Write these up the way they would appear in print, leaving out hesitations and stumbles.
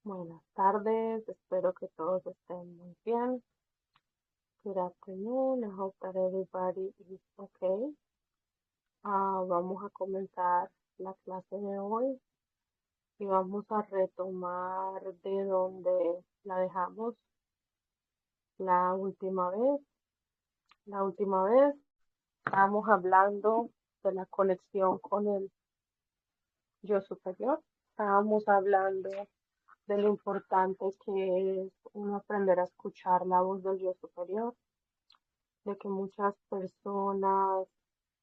Buenas tardes, espero que todos estén muy bien. Good afternoon, I hope that everybody is okay. Vamos a comenzar la clase de hoy y vamos a retomar de donde la dejamos la última vez. La última vez estábamos hablando de la conexión con el yo superior. Estábamos hablando de lo importante que es uno aprender a escuchar la voz del yo superior, de que muchas personas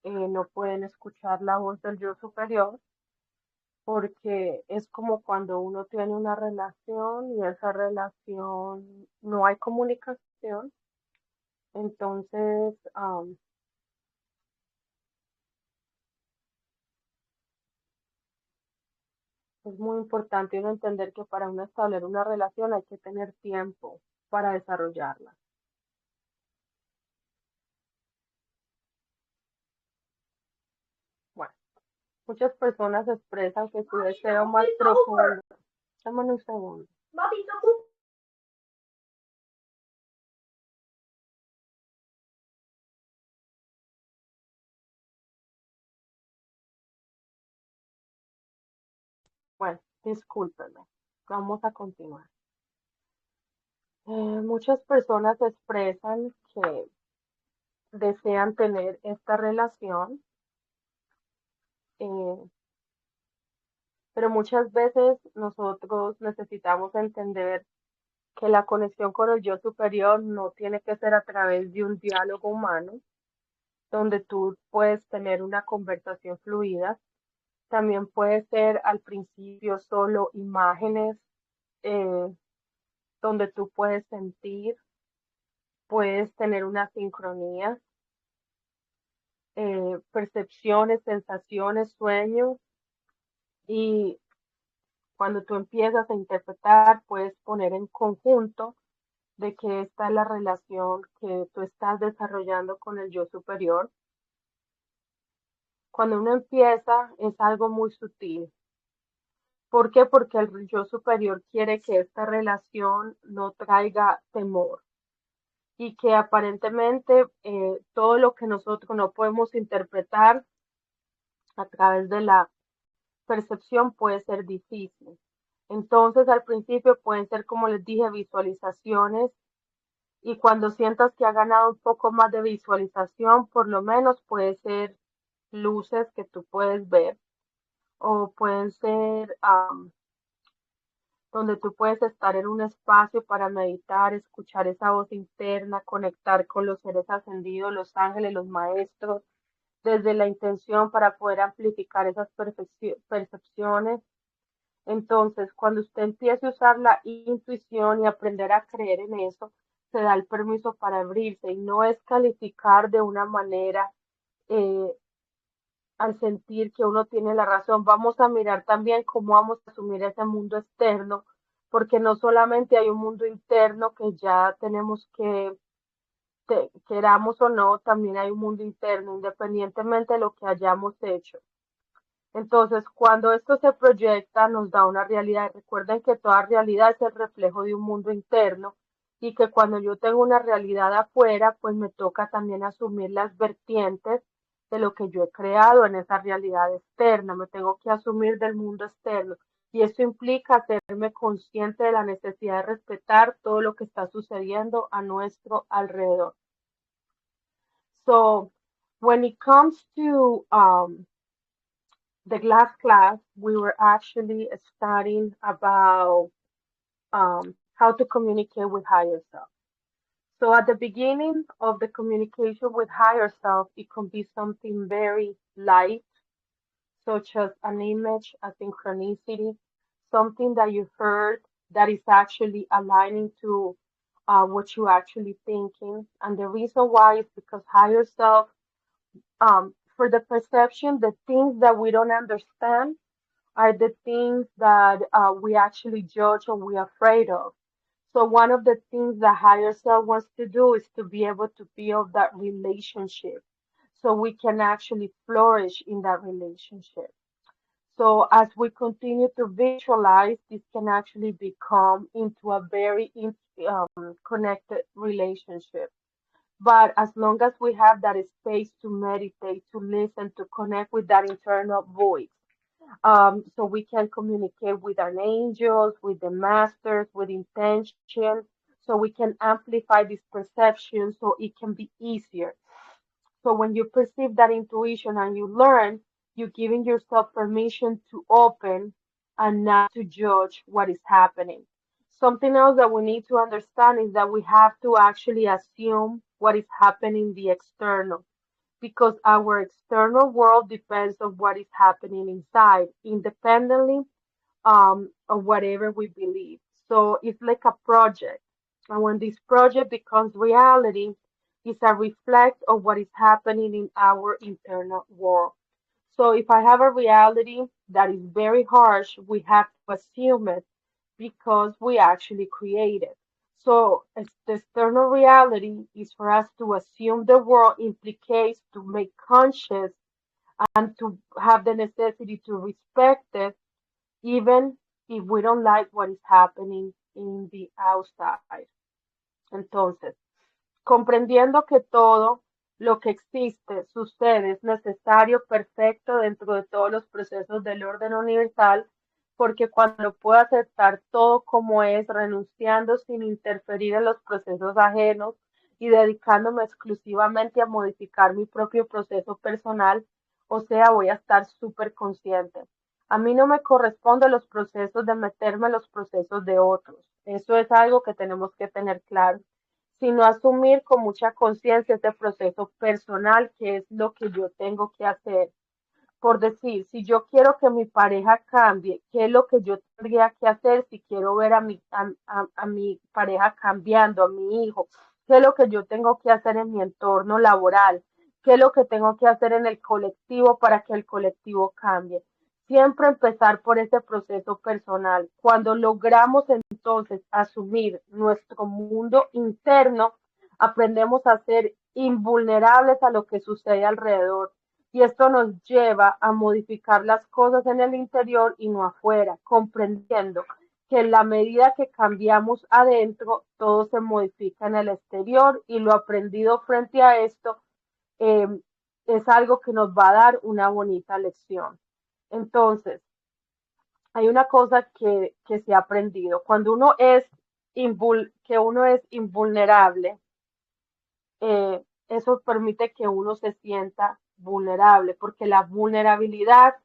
no pueden escuchar la voz del yo superior porque es como cuando uno tiene una relación y esa relación no hay comunicación, entonces es muy importante uno entender que para uno establecer una relación hay que tener tiempo para desarrollarla. Bueno, muchas personas expresan que su deseo más profundo, dame un segundo. Bueno, discúlpenme, vamos a continuar. Muchas personas expresan que desean tener esta relación, eh, pero muchas veces nosotros necesitamos entender que la conexión con el yo superior no tiene que ser a través de un diálogo humano, donde tú puedes tener una conversación fluida. También puede ser al principio solo imágenes, eh, donde tú puedes sentir, puedes tener una sincronía, percepciones, sensaciones, sueños, y cuando tú empiezas a interpretar, puedes poner en conjunto de que esta es la relación que tú estás desarrollando con el yo superior. Cuando uno empieza es algo muy sutil. ¿Por qué? Porque el yo superior quiere que esta relación no traiga temor y que aparentemente todo lo que nosotros no podemos interpretar a través de la percepción puede ser difícil. Entonces, al principio pueden ser, como les dije, visualizaciones, y cuando sientas que ha ganado un poco más de visualización, por lo menos puede ser luces que tú puedes ver, o pueden ser donde tú puedes estar en un espacio para meditar, escuchar esa voz interna, conectar con los seres ascendidos, los ángeles, los maestros, desde la intención para poder amplificar esas percepciones. Entonces, cuando usted empiece a usar la intuición y aprender a creer en eso, se da el permiso para abrirse, y no es calificar de una manera eh, al sentir que uno tiene la razón. Vamos a mirar también cómo vamos a asumir ese mundo externo, porque no solamente hay un mundo interno que ya tenemos que, queramos o no, también hay un mundo interno, independientemente de lo que hayamos hecho. Entonces, cuando esto se proyecta, nos da una realidad. Recuerden que toda realidad es el reflejo de un mundo interno, y que cuando yo tengo una realidad afuera, pues me toca también asumir las vertientes de lo que yo he creado en esa realidad externa. Me tengo que asumir del mundo externo. Y eso implica hacerme consciente de la necesidad de respetar todo lo que está sucediendo a nuestro alrededor. So, when it comes to the last class, we were actually studying about how to communicate with higher self. So at the beginning of the communication with higher self, it can be something very light, such as an image, a synchronicity, something that you heard that is actually aligning to what you're actually thinking. And the reason why is because higher self, for the perception, the things that we don't understand are the things that we actually judge or we're afraid of. So one of the things the higher self wants to do is to be able to build that relationship so we can actually flourish in that relationship. So as we continue to visualize, this can actually become into a very connected relationship. But as long as we have that space to meditate, to listen, to connect with that internal voice, so we can communicate with our angels, with the masters, with intention, so we can amplify this perception so it can be easier. So when you perceive that intuition and you learn, you're giving yourself permission to open and not to judge what is happening. Something else that we need to understand is that we have to actually assume what is happening in the external, because our external world depends on what is happening inside, independently of whatever we believe. So it's like a project. And when this project becomes reality, it's a reflect of what is happening in our internal world. So if I have a reality that is very harsh, we have to assume it because we actually create it. So the external reality is for us to assume the world implicates to make conscious and to have the necessity to respect it, even if we don't like what is happening in the outside. Entonces, comprendiendo que todo lo que existe, sucede, es necesario, perfecto dentro de todos los procesos del orden universal, porque cuando puedo aceptar todo como es, renunciando sin interferir en los procesos ajenos y dedicándome exclusivamente a modificar mi propio proceso personal, o sea, voy a estar súper consciente. A mí no me corresponden los procesos de meterme en los procesos de otros. Eso es algo que tenemos que tener claro, sino asumir con mucha conciencia este proceso personal, que es lo que yo tengo que hacer. Por decir, si yo quiero que mi pareja cambie, ¿qué es lo que yo tendría que hacer si quiero ver a mi pareja cambiando, a mi hijo? ¿Qué es lo que yo tengo que hacer en mi entorno laboral? ¿Qué es lo que tengo que hacer en el colectivo para que el colectivo cambie? Siempre empezar por ese proceso personal. Cuando logramos entonces asumir nuestro mundo interno, aprendemos a ser invulnerables a lo que sucede alrededor. Y esto nos lleva a modificar las cosas en el interior y no afuera, comprendiendo que en la medida que cambiamos adentro, todo se modifica en el exterior, y lo aprendido frente a esto eh, es algo que nos va a dar una bonita lección. Entonces, hay una cosa que se ha aprendido. Cuando que uno es invulnerable, eso permite que uno se sienta vulnerable, porque la vulnerabilidad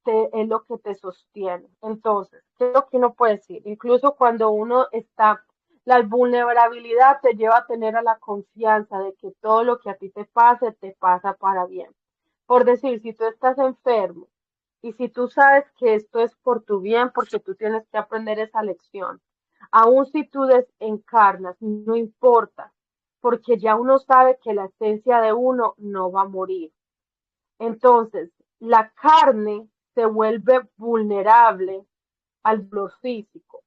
es lo que te sostiene. Entonces, ¿qué es lo que uno puede decir? Incluso cuando uno está, la vulnerabilidad te lleva a tener a la confianza de que todo lo que a ti te pasa para bien. Por decir, si tú estás enfermo y si tú sabes que esto es por tu bien, porque tú tienes que aprender esa lección, aun si tú desencarnas, no importa, porque ya uno sabe que la esencia de uno no va a morir. Entonces, la carne se vuelve vulnerable al dolor físico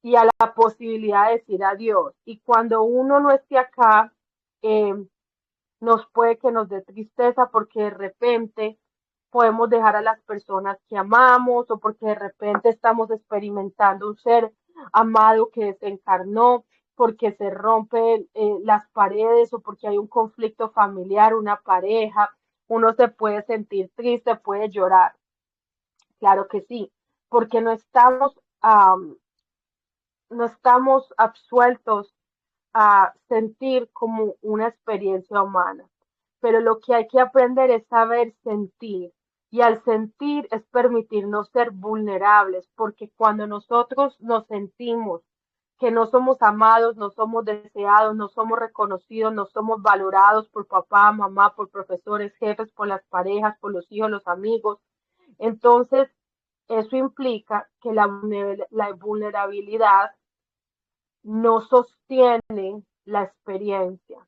y a la posibilidad de decir adiós. Y cuando uno no esté acá, eh, nos puede que nos dé tristeza porque de repente podemos dejar a las personas que amamos, o porque de repente estamos experimentando un ser amado que desencarnó, porque se rompen las paredes, o porque hay un conflicto familiar, una pareja. Uno se puede sentir triste, puede llorar, claro que sí, porque no estamos absueltos a sentir como una experiencia humana. Pero lo que hay que aprender es saber sentir. Y al sentir es permitirnos ser vulnerables, porque cuando nosotros nos sentimos que no somos amados, no somos deseados, no somos reconocidos, no somos valorados por papá, mamá, por profesores, jefes, por las parejas, por los hijos, los amigos, entonces eso implica que la vulnerabilidad no sostiene la experiencia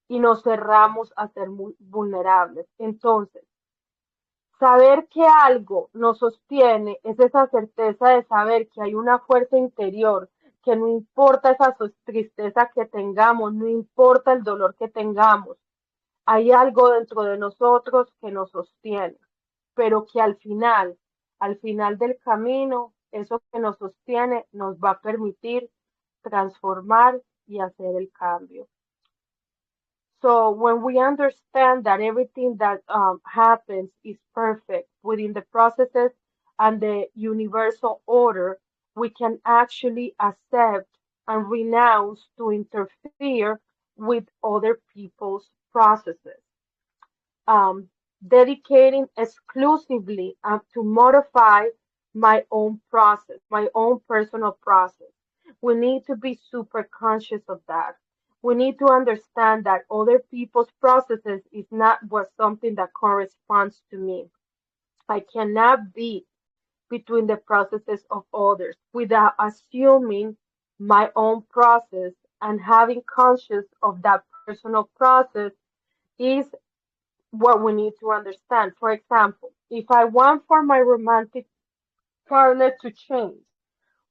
y nos cerramos a ser muy vulnerables. Entonces, saber que algo nos sostiene es esa certeza de saber que hay una fuerza interior, que no importa esa tristeza que tengamos, no importa el dolor que tengamos, hay algo dentro de nosotros que nos sostiene, pero que al final Al final del camino, eso que nos sostiene nos va a permitir transformar y hacer el cambio. So when we understand that everything that happens is perfect within the processes and the universal order, we can actually accept and renounce to interfere with other people's processes. Um, Dedicating exclusively to modify my own process, my own personal process. We need to be super conscious of that. We need to understand that other people's processes is not what something that corresponds to me. I cannot be between the processes of others without assuming my own process and having conscious of that personal process is what we need to understand. For example, if I want for my romantic partner to change,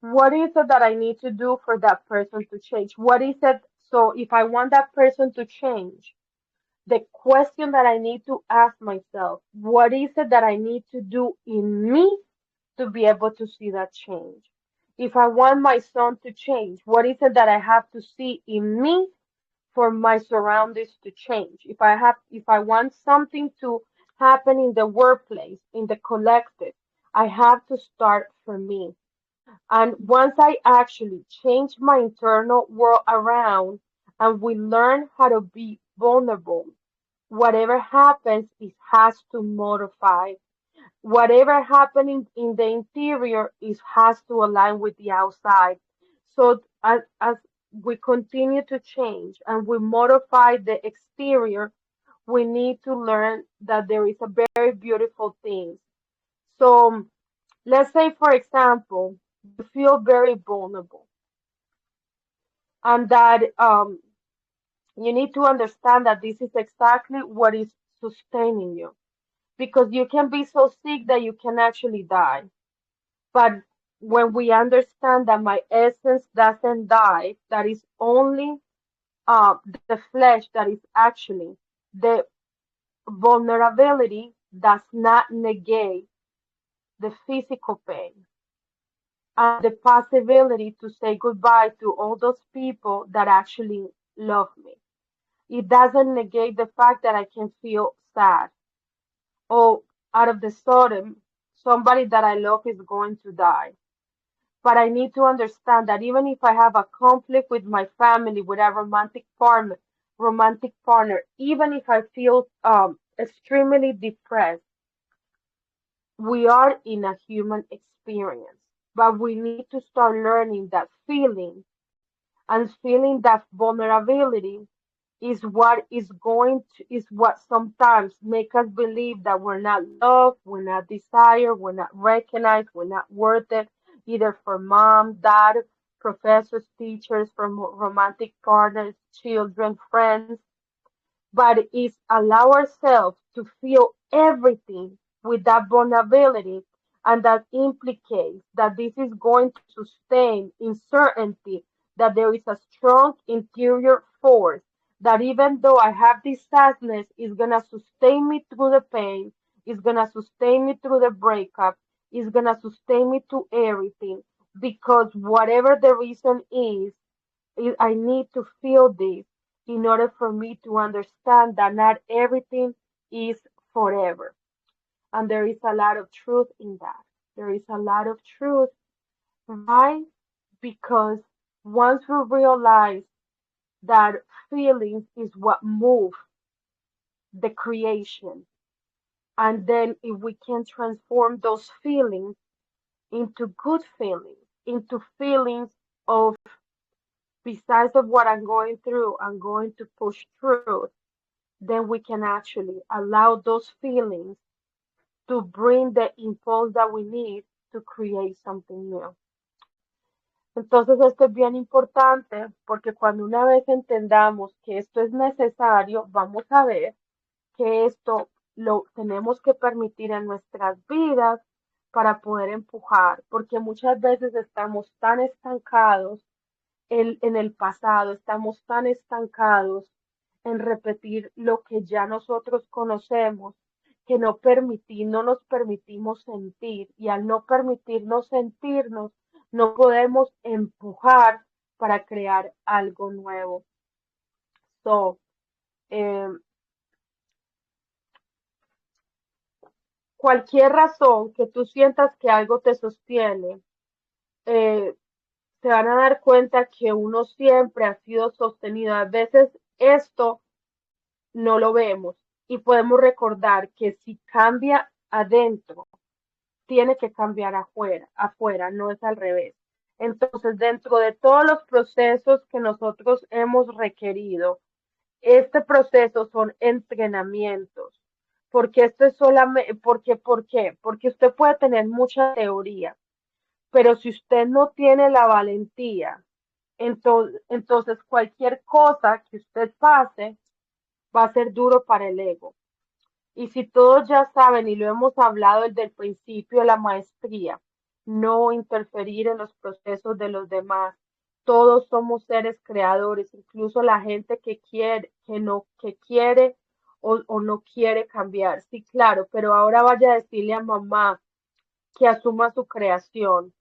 what is it that I need to do for that person to change? What is it? So if I want that person to change, the question that I need to ask myself, what is it that I need to do in me to be able to see that change? If I want my son to change, what is it that I have to see in me for my surroundings to change? If I want something to happen in the workplace, in the collective, I have to start for me. And once I actually change my internal world around and we learn how to be vulnerable, whatever happens, it has to modify. Whatever happening in the interior is has to align with the outside. So as we continue to change and we modify the exterior, we need to learn that there is a very beautiful thing. So let's say, for example, you feel very vulnerable and that you need to understand that this is exactly what is sustaining you because you can be so sick that you can actually die. But when we understand that my essence doesn't die, that is only the flesh that is actually the vulnerability does not negate the physical pain and the possibility to say goodbye to all those people that actually love me. It doesn't negate the fact that I can feel sad or out of the sudden somebody that I love is going to die. But I need to understand that even if I have a conflict with my family, with a romantic partner, even if I feel extremely depressed, we are in a human experience. But we need to start learning that feeling that vulnerability is what sometimes make us believe that we're not loved, we're not desired, we're not recognized, we're not worth it, either for mom, dad, professors, teachers, from romantic partners, children, friends, but it's allow ourselves to feel everything with that vulnerability, and that implicates that this is going to sustain in certainty that there is a strong interior force that even though I have this sadness is gonna sustain me through the pain, is gonna sustain me through the breakup, is gonna sustain me through everything, because whatever the reason is, I need to feel this in order for me to understand that not everything is forever. And there is a lot of truth in that. There is a lot of truth. Why? Because once we realize that feelings is what move the creation, and then if we can transform those feelings into good feelings, into feelings of besides of what I'm going through, I'm going to push through, then we can actually allow those feelings to bring the impulse that we need to create something new. Entonces esto es bien importante porque cuando una vez entendamos que esto es necesario, vamos a ver que esto lo tenemos que permitir en nuestras vidas para poder empujar, porque muchas veces estamos tan estancados en el pasado, estamos tan estancados en repetir lo que ya nosotros conocemos, que no nos permitimos sentir, y al no permitirnos sentirnos, no podemos empujar para crear algo nuevo. So, eh, cualquier razón que tú sientas que algo te sostiene, eh, se van a dar cuenta que uno siempre ha sido sostenido. A veces esto no lo vemos y podemos recordar que si cambia adentro, tiene que cambiar afuera, no es al revés. Entonces, dentro de todos los procesos que nosotros hemos requerido, este proceso son entrenamientos, porque esto es solamente, ¿por qué? Porque usted puede tener mucha teoría, pero si usted no tiene la valentía, entonces cualquier cosa que usted pase va a ser duro para el ego. Y si todos ya saben, y lo hemos hablado desde el principio de la maestría, no interferir en los procesos de los demás. Todos somos seres creadores, incluso la gente que quiere, que quiere o no quiere cambiar. Sí, claro, pero ahora vaya a decirle a mamá que asuma su creación,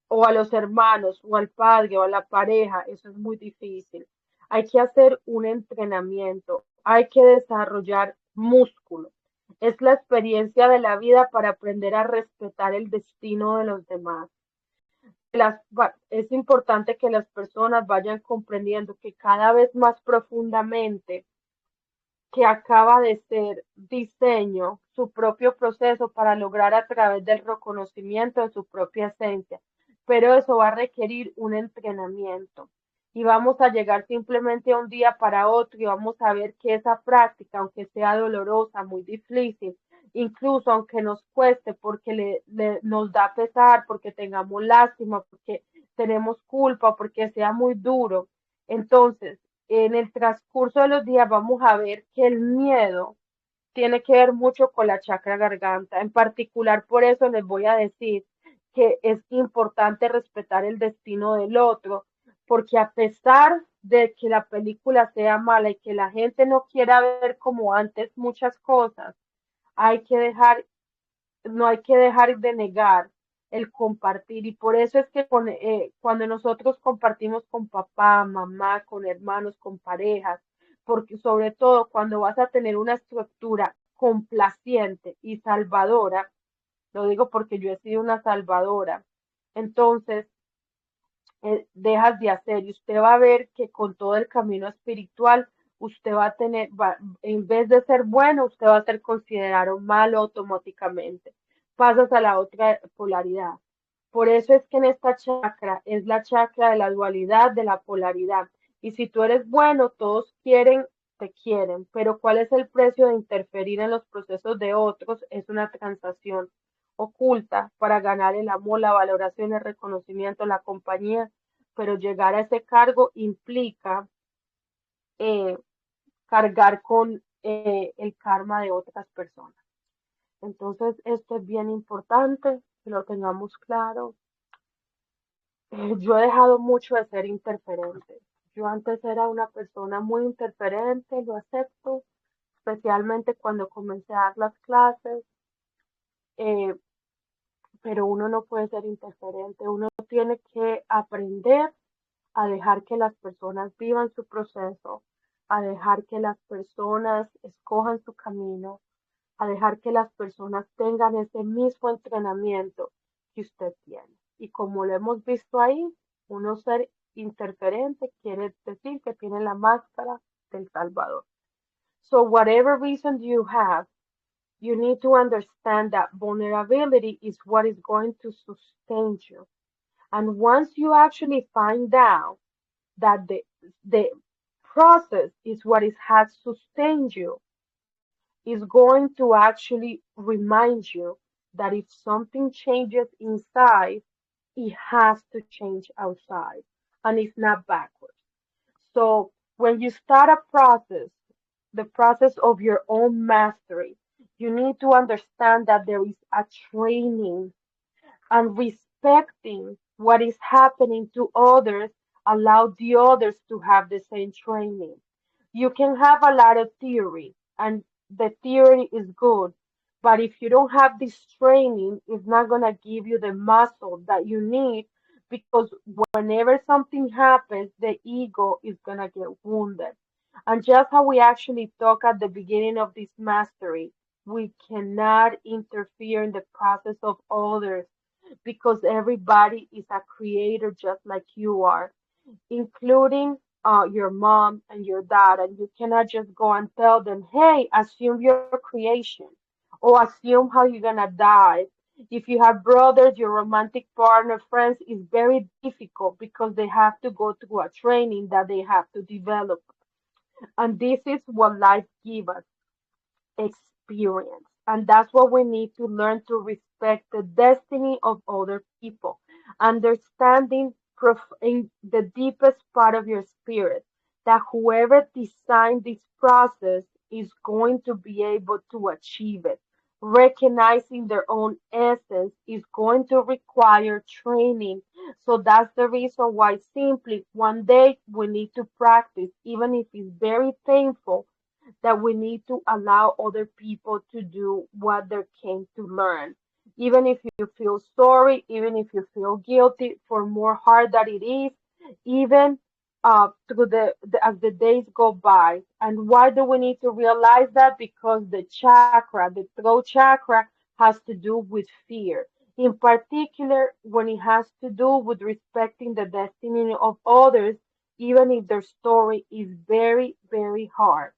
o a los hermanos, o al padre, o a la pareja, eso es muy difícil. Hay que hacer un entrenamiento, hay que desarrollar músculo. Es la experiencia de la vida para aprender a respetar el destino de los demás. Es importante que las personas vayan comprendiendo que cada vez más profundamente que acaba de ser diseño, su propio proceso para lograr a través del reconocimiento de su propia esencia. Pero eso va a requerir un entrenamiento y vamos a llegar simplemente a un día para otro y vamos a ver que esa práctica, aunque sea dolorosa, muy difícil, incluso aunque nos cueste porque nos da pesar, porque tengamos lástima, porque tenemos culpa, porque sea muy duro, entonces en el transcurso de los días vamos a ver que el miedo tiene que ver mucho con la chakra garganta. En particular, por eso les voy a decir que es importante respetar el destino del otro, porque a pesar de que la película sea mala y que la gente no quiera ver como antes muchas cosas, hay que dejar no hay que dejar de negar el compartir, y por eso es que cuando nosotros compartimos con papá, mamá, con hermanos, con parejas, porque sobre todo cuando vas a tener una estructura complaciente y salvadora, lo digo porque yo he sido una salvadora, entonces dejas de hacer y usted va a ver que con todo el camino espiritual usted va a tener, en vez de ser bueno, usted va a ser considerado malo automáticamente. Pasas a la otra polaridad. Por eso es que en esta chakra es la chakra de la dualidad, de la polaridad. Y si tú eres bueno, todos quieren, te quieren. Pero ¿cuál es el precio de interferir en los procesos de otros? Es una transacción oculta para ganar el amor, la valoración, el reconocimiento, la compañía, pero llegar a ese cargo implica eh, cargar con el karma de otras personas. Entonces, esto es bien importante que lo tengamos claro. Yo he dejado mucho de ser interferente. Yo antes era una persona muy interferente, lo acepto, especialmente cuando comencé a dar las clases. Eh, pero uno no puede ser interferente, uno tiene que aprender a dejar que las personas vivan su proceso, a dejar que las personas escojan su camino, a dejar que las personas tengan ese mismo entrenamiento que usted tiene. Y como lo hemos visto ahí, uno ser interferente quiere decir que tiene la máscara del Salvador. So whatever reason you have, you need to understand that vulnerability is what is going to sustain you. And once you actually find out that the process is what is has sustained you, is going to actually remind you that if something changes inside, it has to change outside, and it's not backwards. So when you start a process, the process of your own mastery, you need to understand that there is a training, and respecting what is happening to others allow the others to have the same training. You can have a lot of theory, and the theory is good, but if you don't have this training, it's not gonna give you the muscle that you need because whenever something happens, the ego is gonna get wounded. And just how we actually talk at the beginning of this mastery, we cannot interfere in the process of others because everybody is a creator just like you are, including your mom and your dad, and you cannot just go and tell them, hey, assume your creation or assume how you're gonna die. If you have brothers, your romantic partner, friends, is very difficult because they have to go through a training that they have to develop. And this is what life gives us, experience. And that's what we need to learn to respect the destiny of other people, understanding in the deepest part of your spirit that whoever designed this process is going to be able to achieve it. Recognizing their own essence is going to require training. So that's the reason why simply one day we need to practice, even if it's very painful, that we need to allow other people to do what they came to learn. Even if you feel sorry, even if you feel guilty, for more hard that it is, even through as the days go by. And why do we need to realize that? Because the chakra, the throat chakra, has to do with fear. In particular, when it has to do with respecting the destiny of others, even if their story is very, very hard.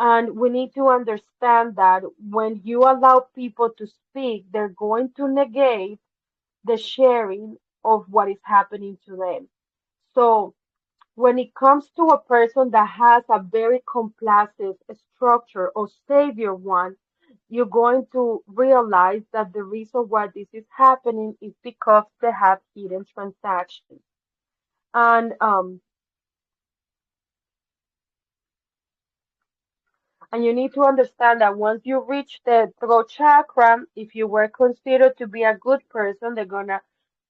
And we need to understand that when you allow people to speak, they're going to negate the sharing of what is happening to them. So when it comes to a person that has a very complacent structure or savior one, you're going to realize that the reason why this is happening is because they have hidden transactions. And you need to understand that once you reach the throat chakra, if you were considered to be a good person, they're gonna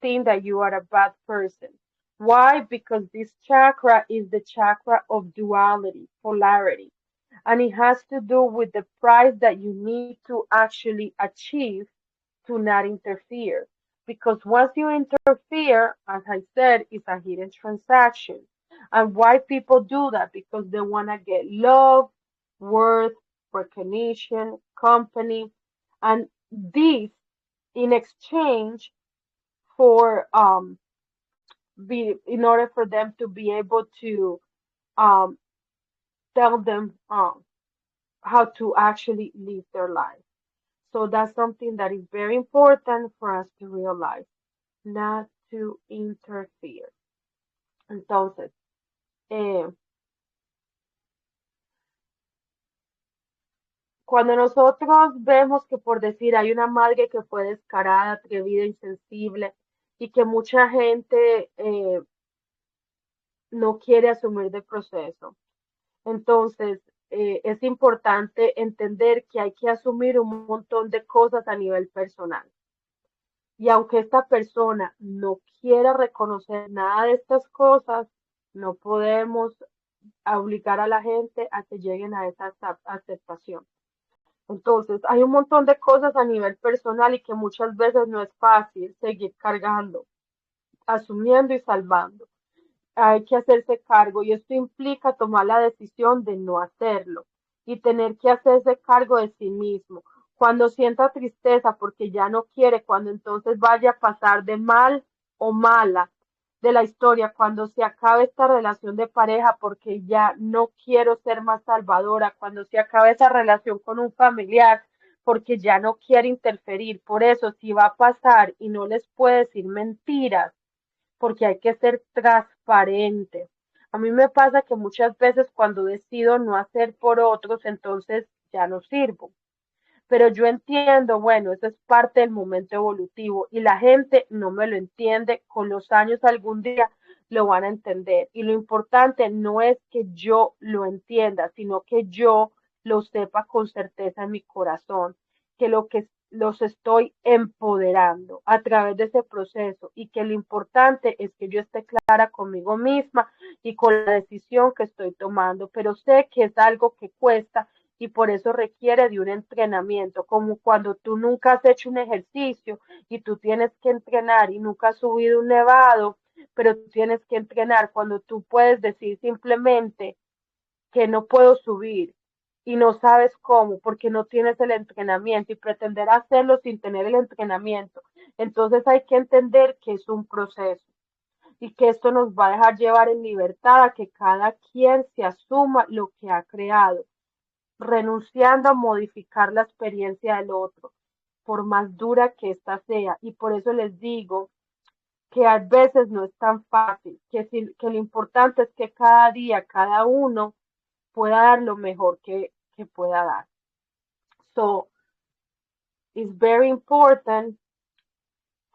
think that you are a bad person. Why? Because this chakra is the chakra of duality, polarity, and it has to do with the price that you need to actually achieve to not interfere. Because once you interfere, as I said, it's a hidden transaction. And why people do that? Because they want to get love, worth, recognition, company, and this in exchange for in order for them to be able to um tell them how to actually live their life. So that's something that is very important for us to realize, not to interfere. Entonces, eh, cuando nosotros vemos que por decir hay una madre que fue descarada, atrevida, insensible y que mucha gente no quiere asumir de proceso, entonces es importante entender que hay que asumir un montón de cosas a nivel personal. Y aunque esta persona no quiera reconocer nada de estas cosas, no podemos obligar a la gente a que lleguen a esa aceptación. Entonces, hay un montón de cosas a nivel personal y que muchas veces no es fácil seguir cargando, asumiendo y salvando. Hay que hacerse cargo y esto implica tomar la decisión de no hacerlo y tener que hacerse cargo de sí mismo. Cuando sienta tristeza porque ya no quiere, cuando entonces vaya a pasar de mal o mala de la historia, cuando se acabe esta relación de pareja porque ya no quiero ser más salvadora, cuando se acabe esa relación con un familiar porque ya no quiere interferir. Por eso, si va a pasar y no les puede decir mentiras, porque hay que ser transparente. A mí me pasa que muchas veces cuando decido no hacer por otros, entonces ya no sirvo. Pero yo entiendo, bueno, eso es parte del momento evolutivo y la gente no me lo entiende. Con los años algún día lo van a entender. Y lo importante no es que yo lo entienda, sino que yo lo sepa con certeza en mi corazón, que lo que los estoy empoderando a través de ese proceso y que lo importante es que yo esté clara conmigo misma y con la decisión que estoy tomando, pero sé que es algo que cuesta y por eso requiere de un entrenamiento, como cuando tú nunca has hecho un ejercicio y tú tienes que entrenar y nunca has subido un nevado, pero tú tienes que entrenar cuando tú puedes decir simplemente que no puedo subir y no sabes cómo porque no tienes el entrenamiento y pretender hacerlo sin tener el entrenamiento. Entonces hay que entender que es un proceso y que esto nos va a dejar llevar en libertad a que cada quien se asuma lo que ha creado, renunciando a modificar la experiencia del otro, por más dura que ésta sea. Y por eso les digo que a veces no es tan fácil, que lo importante es que cada día, cada uno pueda dar lo mejor que pueda dar. So it's very important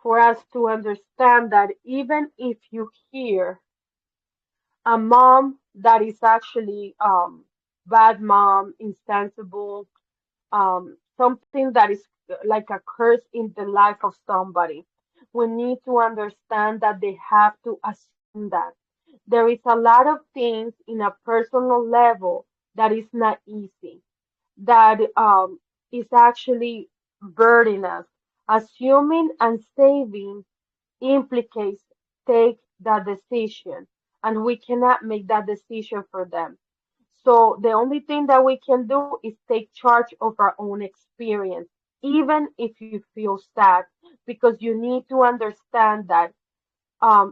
for us to understand that even if you hear a mom that is actually bad mom, insensible, something that is like a curse in the life of somebody, we need to understand that they have to assume that. There is a lot of things in a personal level that is not easy, that is actually burdening us. Assuming and saving implicates take that decision, and we cannot make that decision for them. So the only thing that we can do is take charge of our own experience, even if you feel sad, because you need to understand that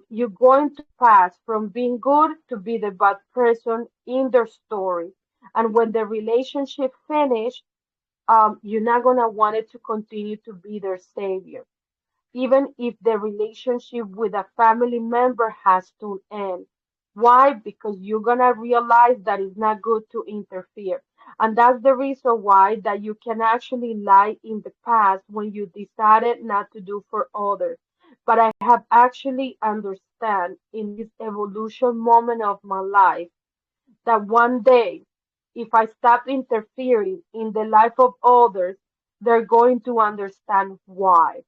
you're going to pass from being good to be the bad person in their story. And when the relationship finish, you're not gonna want it to continue to be their savior, even if the relationship with a family member has to end. Why? Because you're gonna realize that it's not good to interfere. And that's the reason why that you can actually lie in the past when you decided not to do for others. But I have actually understand in this evolution moment of my life that one day, if I stop interfering in the life of others, they're going to understand why.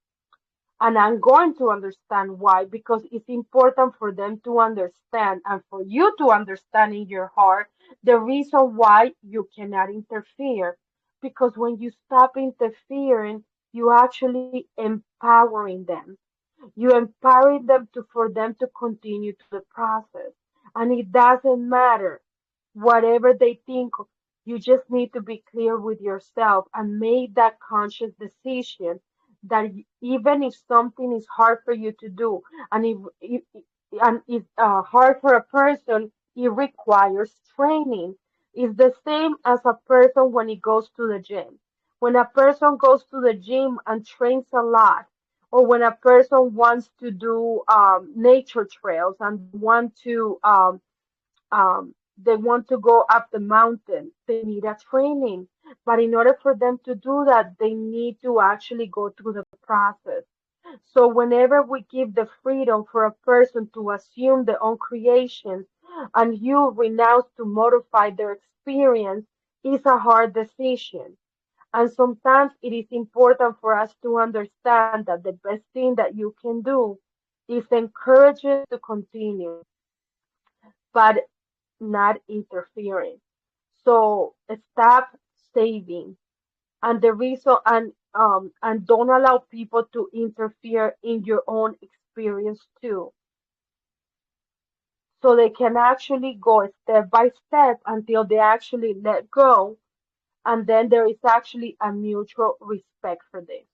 And I'm going to understand why, because it's important for them to understand and for you to understand in your heart the reason why you cannot interfere. Because when you stop interfering, you actually empowering them. You empower them to for them to continue to the process. And it doesn't matter whatever they think. You just need to be clear with yourself and make that conscious decision that even if something is hard for you to do, and if it's hard for a person, it requires training. It's the same as a person when he goes to the gym. When a person goes to the gym and trains a lot, or when a person wants to do nature trails and they want to go up the mountain, they need a training. But in order for them to do that, they need to actually go through the process. So whenever we give the freedom for a person to assume their own creations and you renounce to modify their experience, it's a hard decision. And sometimes it is important for us to understand that the best thing that you can do is encourage it to continue, but not interfering. So stop saving, and the reason and don't allow people to interfere in your own experience too. So they can actually go step by step until they actually let go, and then there is actually a mutual respect for this.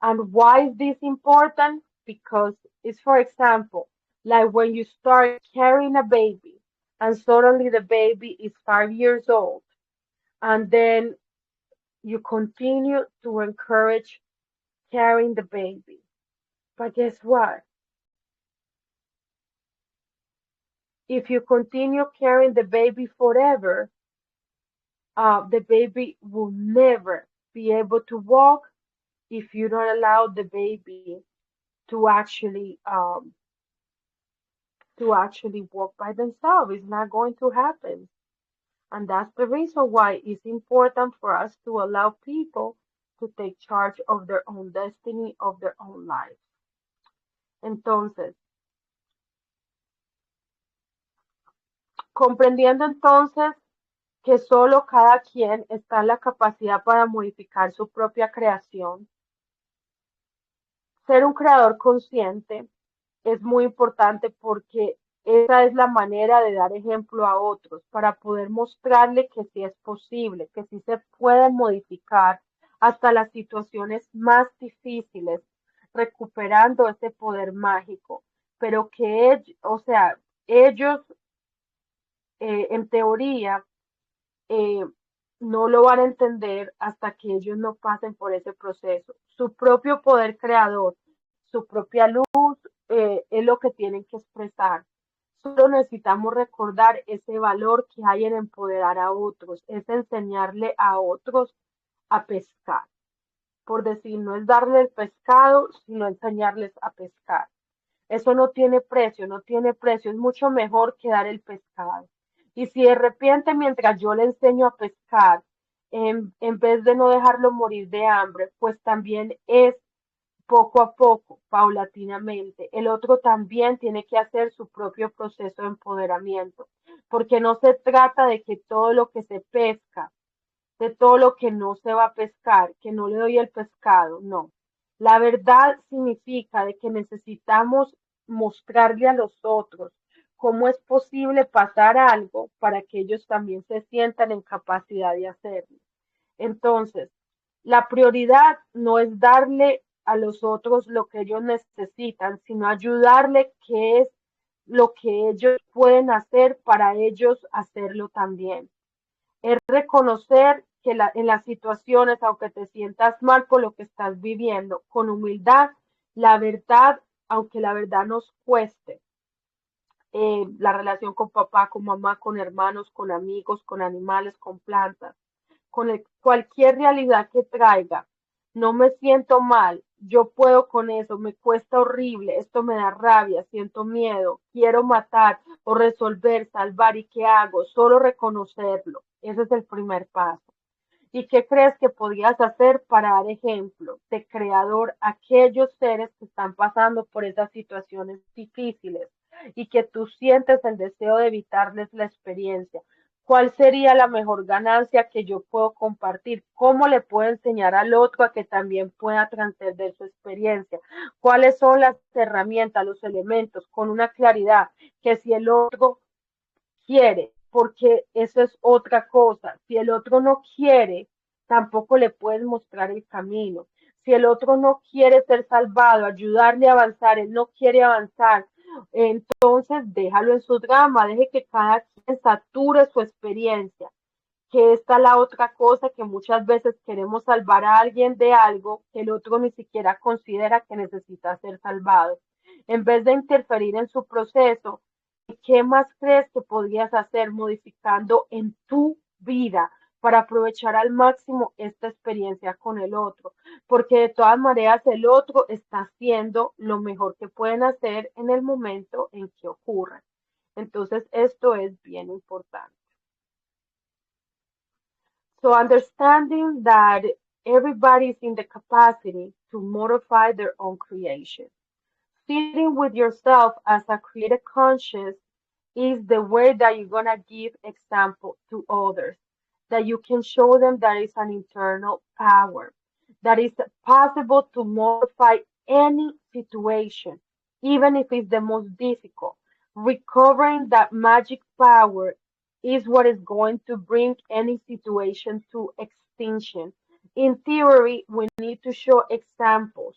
And why is this important? Because it's, for example, like when you start carrying a baby and suddenly the baby is 5 years old, and then you continue to encourage carrying the baby. But guess what? If you continue carrying the baby forever, the baby will never be able to walk if you don't allow the baby to actually walk by themselves. It's not going to happen. And that's the reason why it's important for us to allow people to take charge of their own destiny, of their own life. Entonces, comprendiendo entonces que solo cada quien está en la capacidad para modificar su propia creación. Ser un creador consciente es muy importante porque esa es la manera de dar ejemplo a otros, para poder mostrarle que sí es posible, que sí se pueden modificar hasta las situaciones más difíciles, recuperando ese poder mágico, pero que o sea, ellos en teoría eh, no lo van a entender hasta que ellos no pasen por ese proceso. Su propio poder creador, su propia luz, es lo que tienen que expresar. Solo necesitamos recordar ese valor que hay en empoderar a otros, es enseñarle a otros a pescar. Por decir, no es darle el pescado, sino enseñarles a pescar. Eso no tiene precio, no tiene precio, es mucho mejor que dar el pescado. Y si de repente mientras yo le enseño a pescar, en vez de no dejarlo morir de hambre, pues también es poco a poco, paulatinamente. El otro también tiene que hacer su propio proceso de empoderamiento, porque no se trata de que todo lo que se pesca, de todo lo que no se va a pescar, que no le doy el pescado, no. La verdad significa de que necesitamos mostrarle a los otros cómo es posible pasar algo para que ellos también se sientan en capacidad de hacerlo. Entonces, la prioridad no es darle a los otros lo que ellos necesitan, sino ayudarle qué es lo que ellos pueden hacer para ellos hacerlo también. Es reconocer que en las situaciones, aunque te sientas mal por lo que estás viviendo, con humildad, la verdad, aunque la verdad nos cueste, la relación con papá, con mamá, con hermanos, con amigos, con animales, con plantas, cualquier realidad que traiga, no me siento mal, yo puedo con eso, me cuesta horrible, esto me da rabia, siento miedo, quiero matar o resolver, salvar, ¿y qué hago? Solo reconocerlo. Ese es el primer paso. ¿Y qué crees que podrías hacer para dar ejemplo de creador a aquellos seres que están pasando por esas situaciones difíciles y que tú sientes el deseo de evitarles la experiencia? ¿Cuál sería la mejor ganancia que yo puedo compartir? ¿Cómo le puedo enseñar al otro a que también pueda trascender su experiencia? ¿Cuáles son las herramientas, los elementos, con una claridad que si el otro quiere, porque eso es otra cosa. Si el otro no quiere, tampoco le puedes mostrar el camino. Si el otro no quiere ser salvado, ayudarle a avanzar, él no quiere avanzar, entonces déjalo en su drama, deje que cada quien sature su experiencia. Que esta es la otra cosa, que muchas veces queremos salvar a alguien de algo que el otro ni siquiera considera que necesita ser salvado. En vez de interferir en su proceso, ¿qué más crees que podrías hacer modificando en tu vida para aprovechar al máximo esta experiencia con el otro? Porque de todas maneras el otro está haciendo lo mejor que pueden hacer en el momento en que ocurra. Entonces, esto es bien importante. So understanding that everybody is in the capacity to modify their own creation. Sitting with yourself as a creative conscious is the way that you're gonna give example to others, that you can show them that it's an internal power, that it's possible to modify any situation, even if it's the most difficult. Recovering that magic power is what is going to bring any situation to extinction. In theory, we need to show examples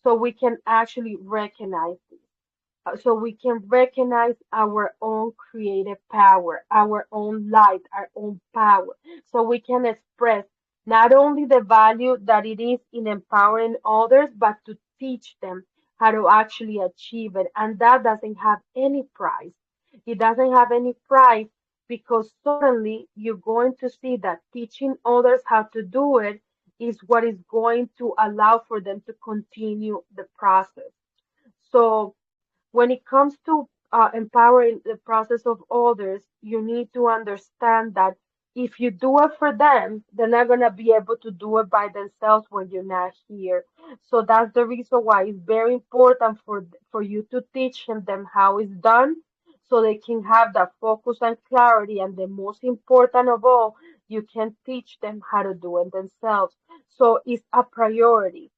so we can actually recognize it, so we can recognize our own creative power, our own light, our own power, so we can express not only the value that it is in empowering others, but to teach them how to actually achieve it. And that doesn't have any price. It doesn't have any price because suddenly you're going to see that teaching others how to do it is what is going to allow for them to continue the process. So when it comes to empowering the process of others, you need to understand that if you do it for them, they're not going to be able to do it by themselves when you're not here. So that's the reason why it's very important for you to teach them how it's done, so they can have that focus and clarity. And the most important of all, you can teach them how to do it themselves. So it's a priority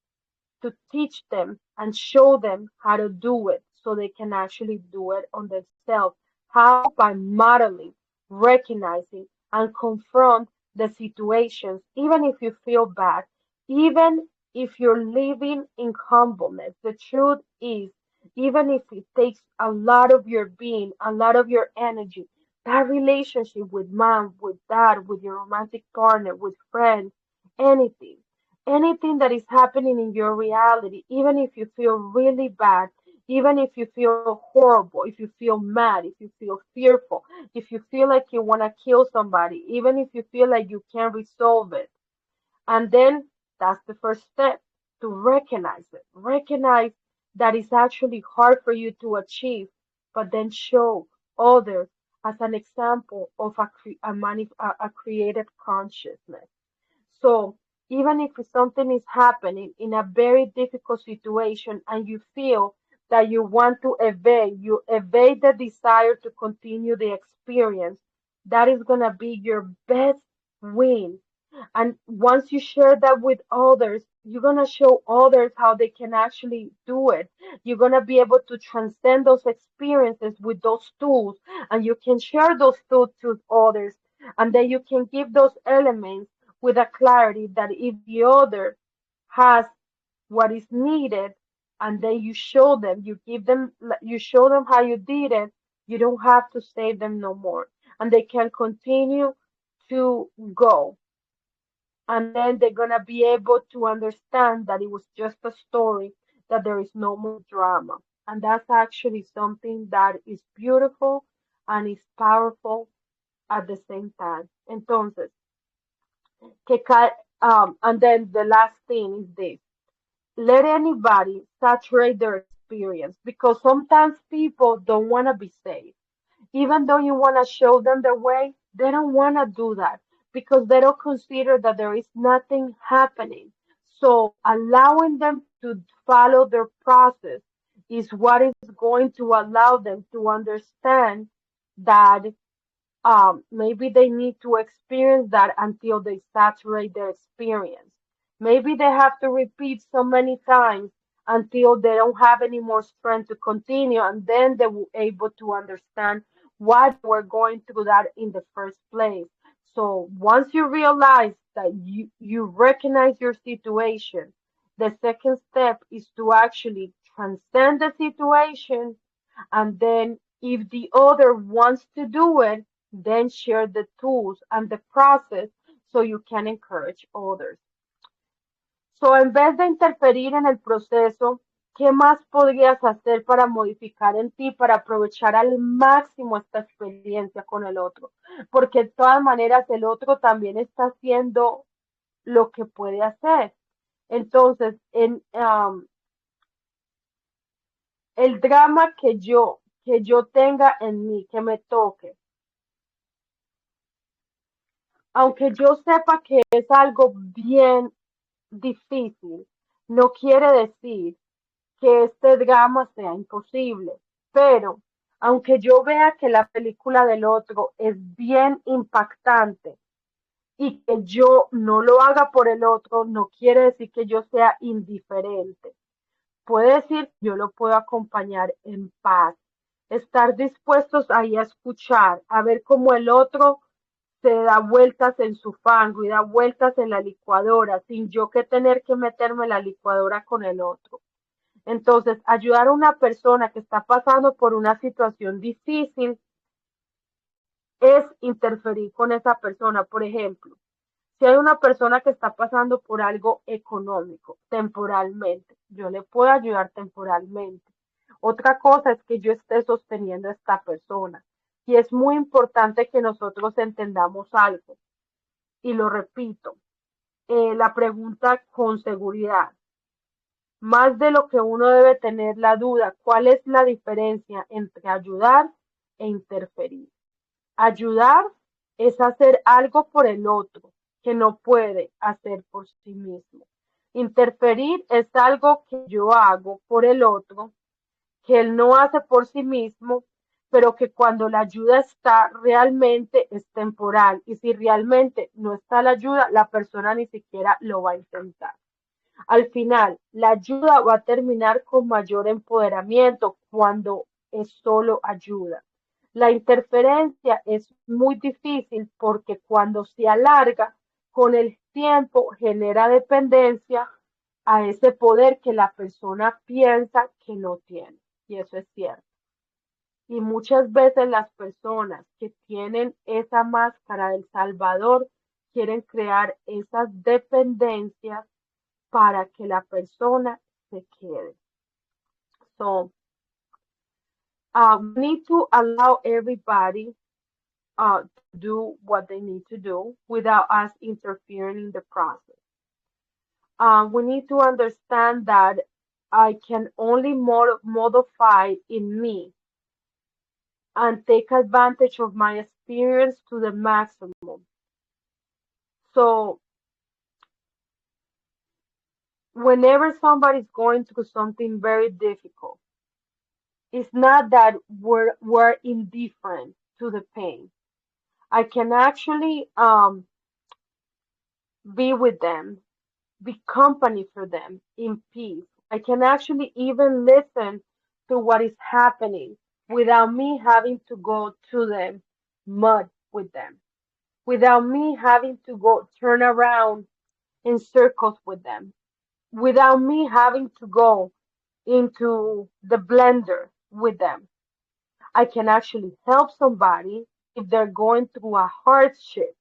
to teach them and show them how to do it so they can actually do it on themselves. How? By modeling, recognizing, and confront the situations, even if you feel bad, even if you're living in humbleness. The truth is, even if it takes a lot of your being, a lot of your energy, that relationship with mom, with dad, with your romantic partner, with friends, anything anything that is happening in your reality, even if you feel really bad, even if you feel horrible, if you feel mad, if you feel fearful, if you feel like you want to kill somebody, even if you feel like you can't resolve it. And then that's the first step to recognize it. Recognize that it's actually hard for you to achieve, but then show others as an example of a creative consciousness. So even if something is happening in a very difficult situation and you feel that you want to evade, you evade the desire to continue the experience, that is going to be your best win. And once you share that with others, you're going to show others how they can actually do it. You're going to be able to transcend those experiences with those tools, and you can share those tools to others. And then you can give those elements with a clarity that if the other has what is needed, and then you show them, you show them how you did it, you don't have to save them no more. And they can continue to go, and then they're gonna be able to understand that it was just a story, that there is no more drama. And that's actually something that is beautiful and is powerful at the same time. Entonces, and then the last thing is this. Let anybody saturate their experience, because sometimes people don't want to be safe. Even though you want to show them the way, they don't want to do that because they don't consider that there is nothing happening. So allowing them to follow their process is what is going to allow them to understand that maybe they need to experience that until they saturate their experience. Maybe they have to repeat so many times until they don't have any more strength to continue, and then they will able to understand why they were going through that in the first place. So once you realize that you recognize your situation, the second step is to actually transcend the situation, and then if the other wants to do it, then share the tools and the process so you can encourage others. So, en vez de interferir en el proceso, ¿qué más podrías hacer para modificar en ti, para aprovechar al máximo esta experiencia con el otro? Porque de todas maneras el otro también está haciendo lo que puede hacer. Entonces, el drama que yo tenga en mí, que me toque, aunque yo sepa que es algo bien difícil, no quiere decir que este drama sea imposible. Pero, aunque yo vea que la película del otro es bien impactante y que yo no lo haga por el otro, no quiere decir que yo sea indiferente. Puede decir que yo lo puedo acompañar en paz, estar dispuestos ahí a escuchar, a ver cómo el otro se da vueltas en su fango y da vueltas en la licuadora sin yo que tener que meterme en la licuadora con el otro. Entonces, ayudar a una persona que está pasando por una situación difícil es interferir con esa persona. Por ejemplo, si hay una persona que está pasando por algo económico temporalmente, yo le puedo ayudar temporalmente. Otra cosa es que yo esté sosteniendo a esta persona. Y es muy importante que nosotros entendamos algo. Y lo repito, la pregunta con seguridad. Más de lo que uno debe tener la duda, ¿cuál es la diferencia entre ayudar e interferir? Ayudar es hacer algo por el otro que no puede hacer por sí mismo. Interferir es algo que yo hago por el otro que él no hace por sí mismo, pero que cuando la ayuda está realmente es temporal y si realmente no está la ayuda, la persona ni siquiera lo va a intentar. Al final, la ayuda va a terminar con mayor empoderamiento cuando es solo ayuda. La interferencia es muy difícil porque cuando se alarga con el tiempo genera dependencia a ese poder que la persona piensa que no tiene. Y eso es cierto. Y muchas veces las personas que tienen esa máscara del Salvador quieren crear esas dependencias para que la persona se quede. So, we need to allow everybody to do what they need to do without us interfering in the process. We need to understand that I can only modify in me and take advantage of my experience to the maximum. So, whenever somebody's going through something very difficult, it's not that we're indifferent to the pain. I can actually be with them, be company for them in peace. I can actually even listen to what is happening without me having to go to them mud with them, without me having to go turn around in circles with them, without me having to go into the blender with them. I can actually help somebody if they're going through a hardship,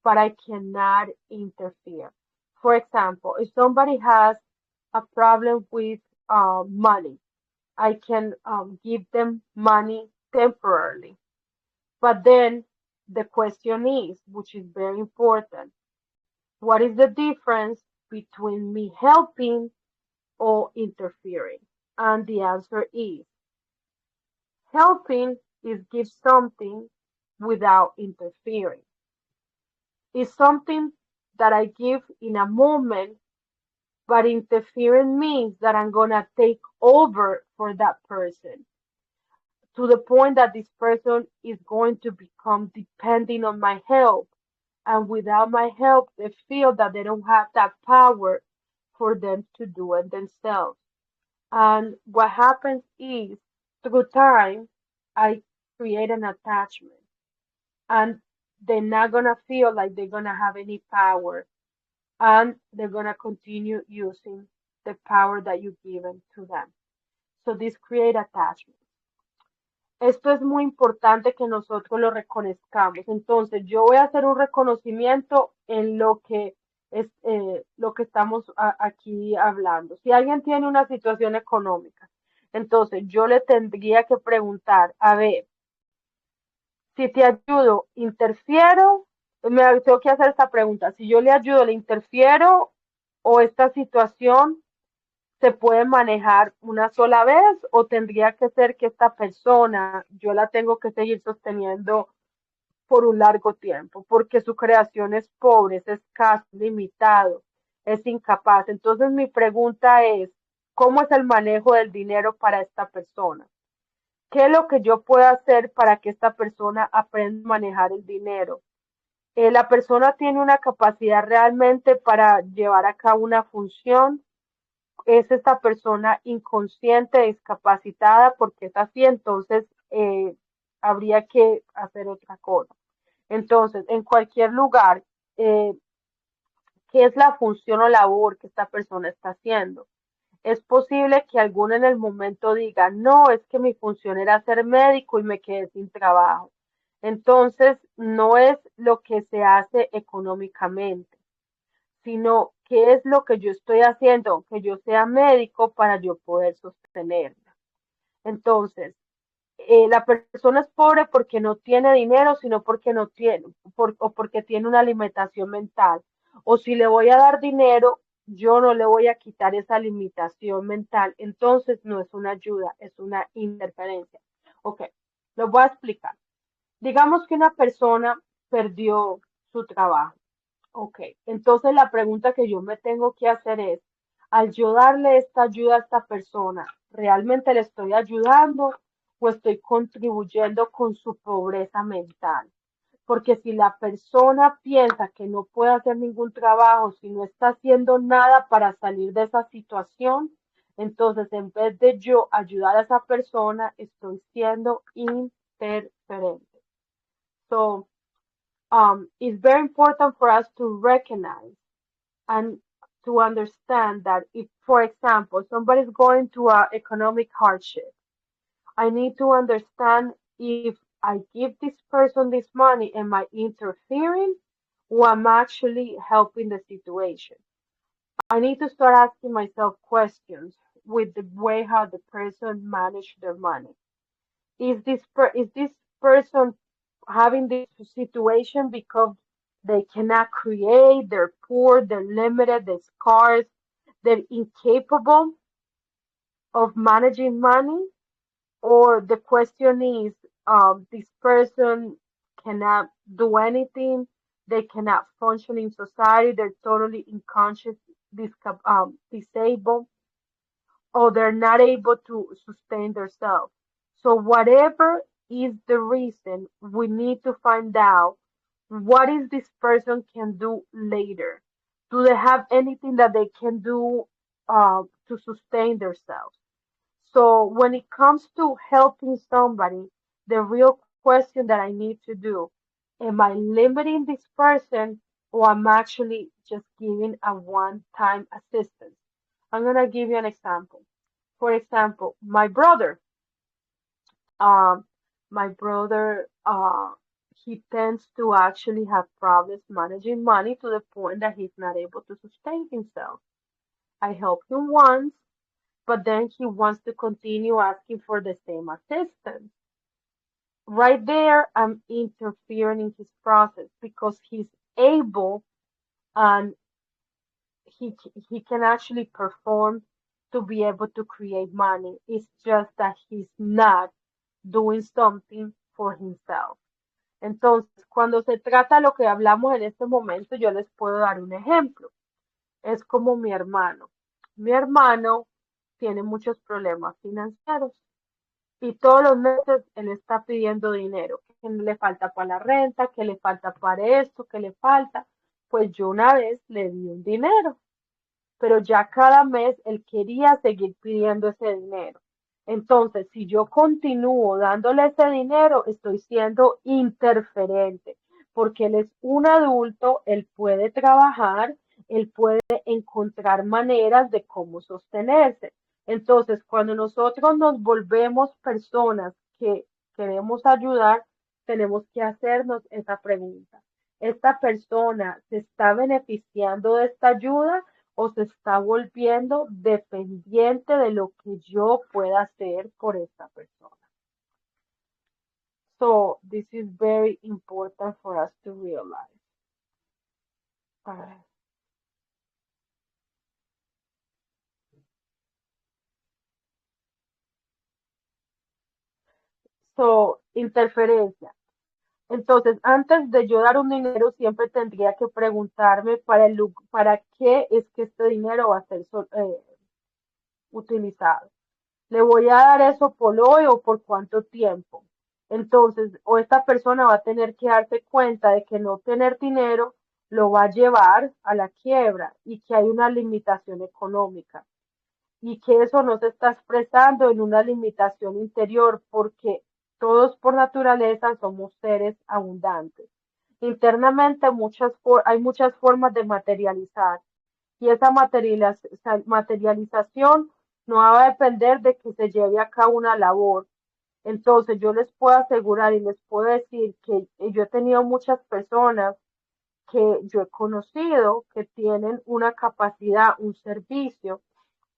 but I cannot interfere. For example, if somebody has a problem with money, I can give them money temporarily. But then the question is, which is very important, what is the difference between me helping or interfering? And the answer is helping is give something without interfering. It's something that I give in a moment, but interfering means that I'm gonna take over for that person to the point that this person is going to become depending on my help. And without my help, they feel that they don't have that power for them to do it themselves. And what happens is, through time, I create an attachment. And they're not gonna feel like they're gonna have any power. And they're gonna continue using the power that you've given to them. So this create attachment. Esto es muy importante que nosotros lo reconozcamos. Entonces, yo voy a hacer un reconocimiento en lo que es lo que estamos aquí hablando. Si alguien tiene una situación económica, entonces yo le tendría que preguntar, a ver, si te ayudo, interfiero, tengo que hacer esta pregunta, si yo le ayudo, le interfiero o esta situación se puede manejar una sola vez o tendría que ser que esta persona yo la tengo que seguir sosteniendo por un largo tiempo, porque su creación es pobre, es escaso, limitado, es incapaz. Entonces mi pregunta es, ¿cómo es el manejo del dinero para esta persona? ¿Qué es lo que yo puedo hacer para que esta persona aprenda a manejar el dinero? La persona tiene una capacidad realmente para llevar a cabo una función. Es esta persona inconsciente, discapacitada, porque es así, entonces habría que hacer otra cosa. Entonces, en cualquier lugar, ¿qué es la función o labor que esta persona está haciendo? Es posible que alguno en el momento diga, no, es que mi función era ser médico y me quedé sin trabajo. Entonces, no es lo que se hace económicamente, sino qué es lo que yo estoy haciendo, que yo sea médico para yo poder sostenerla. Entonces, la persona es pobre porque no tiene dinero, sino porque no tiene, o porque tiene una limitación mental. O si le voy a dar dinero, yo no le voy a quitar esa limitación mental. Entonces no es una ayuda, es una interferencia. Ok, lo voy a explicar. Digamos que una persona perdió su trabajo. Ok, entonces la pregunta que yo me tengo que hacer es, al yo darle esta ayuda a esta persona, ¿realmente le estoy ayudando o estoy contribuyendo con su pobreza mental? Porque si la persona piensa que no puede hacer ningún trabajo, si no está haciendo nada para salir de esa situación, entonces en vez de yo ayudar a esa persona, estoy siendo interferente. So, it's very important for us to recognize and to understand that if, for example, somebody is going to a economic hardship, I need to understand if I give this person this money, am I interfering or am I actually helping the situation? I need to start asking myself questions with the way how the person managed their money. Is this person having this situation because they cannot create, they're poor, they're limited, they're scarce, they're incapable of managing money? Or the question is, this person cannot do anything, they cannot function in society, they're totally unconscious, disabled, or they're not able to sustain themselves. So whatever is the reason, we need to find out what is this person can do later. Do they have anything that they can do to sustain themselves? So when it comes to helping somebody, the real question that I need to do, am I limiting this person or I'm actually just giving a one-time assistance? I'm gonna give you an example. For example, um, my brother, he tends to actually have problems managing money to the point that he's not able to sustain himself. I helped him once, but then he wants to continue asking for the same assistance. Right there, I'm interfering in his process because he's able and he can actually perform to be able to create money. It's just that he's not doing something for himself. Entonces, cuando se trata de lo que hablamos en este momento, yo les puedo dar un ejemplo. Es como mi hermano. Mi hermano tiene muchos problemas financieros y todos los meses él está pidiendo dinero, que le falta para la renta, que le falta para esto, que le falta. Pues yo una vez le di un dinero, pero ya cada mes él quería seguir pidiendo ese dinero. Entonces, si yo continúo dándole ese dinero, estoy siendo interferente, porque él es un adulto, él puede trabajar, él puede encontrar maneras de cómo sostenerse. Entonces, cuando nosotros nos volvemos personas que queremos ayudar, tenemos que hacernos esa pregunta. ¿Esta persona se está beneficiando de esta ayuda o se está volviendo dependiente de lo que yo pueda hacer por esta persona? So this is very important for us to realize. Alright. So, interferencia. Entonces, antes de yo dar un dinero, siempre tendría que preguntarme para qué es que este dinero va a ser utilizado. ¿Le voy a dar eso por hoy o por cuánto tiempo? Entonces, o esta persona va a tener que darse cuenta de que no tener dinero lo va a llevar a la quiebra y que hay una limitación económica y que eso no se está expresando en una limitación interior porque todos por naturaleza somos seres abundantes. Internamente hay muchas formas de materializar y esa materialización no va a depender de que se lleve a cabo una labor. Entonces yo les puedo asegurar y les puedo decir que yo he tenido muchas personas que yo he conocido que tienen una capacidad, un servicio.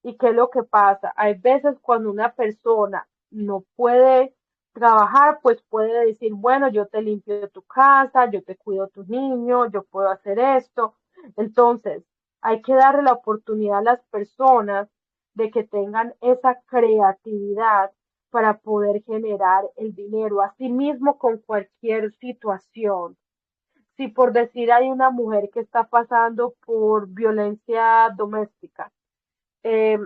¿Y qué es lo que pasa? Hay veces cuando una persona no puede trabajar, pues puede decir, bueno, yo te limpio tu casa, yo te cuido a tus niños, yo puedo hacer esto. Entonces, hay que darle la oportunidad a las personas de que tengan esa creatividad para poder generar el dinero, asimismo con cualquier situación. Si por decir hay una mujer que está pasando por violencia doméstica, eh,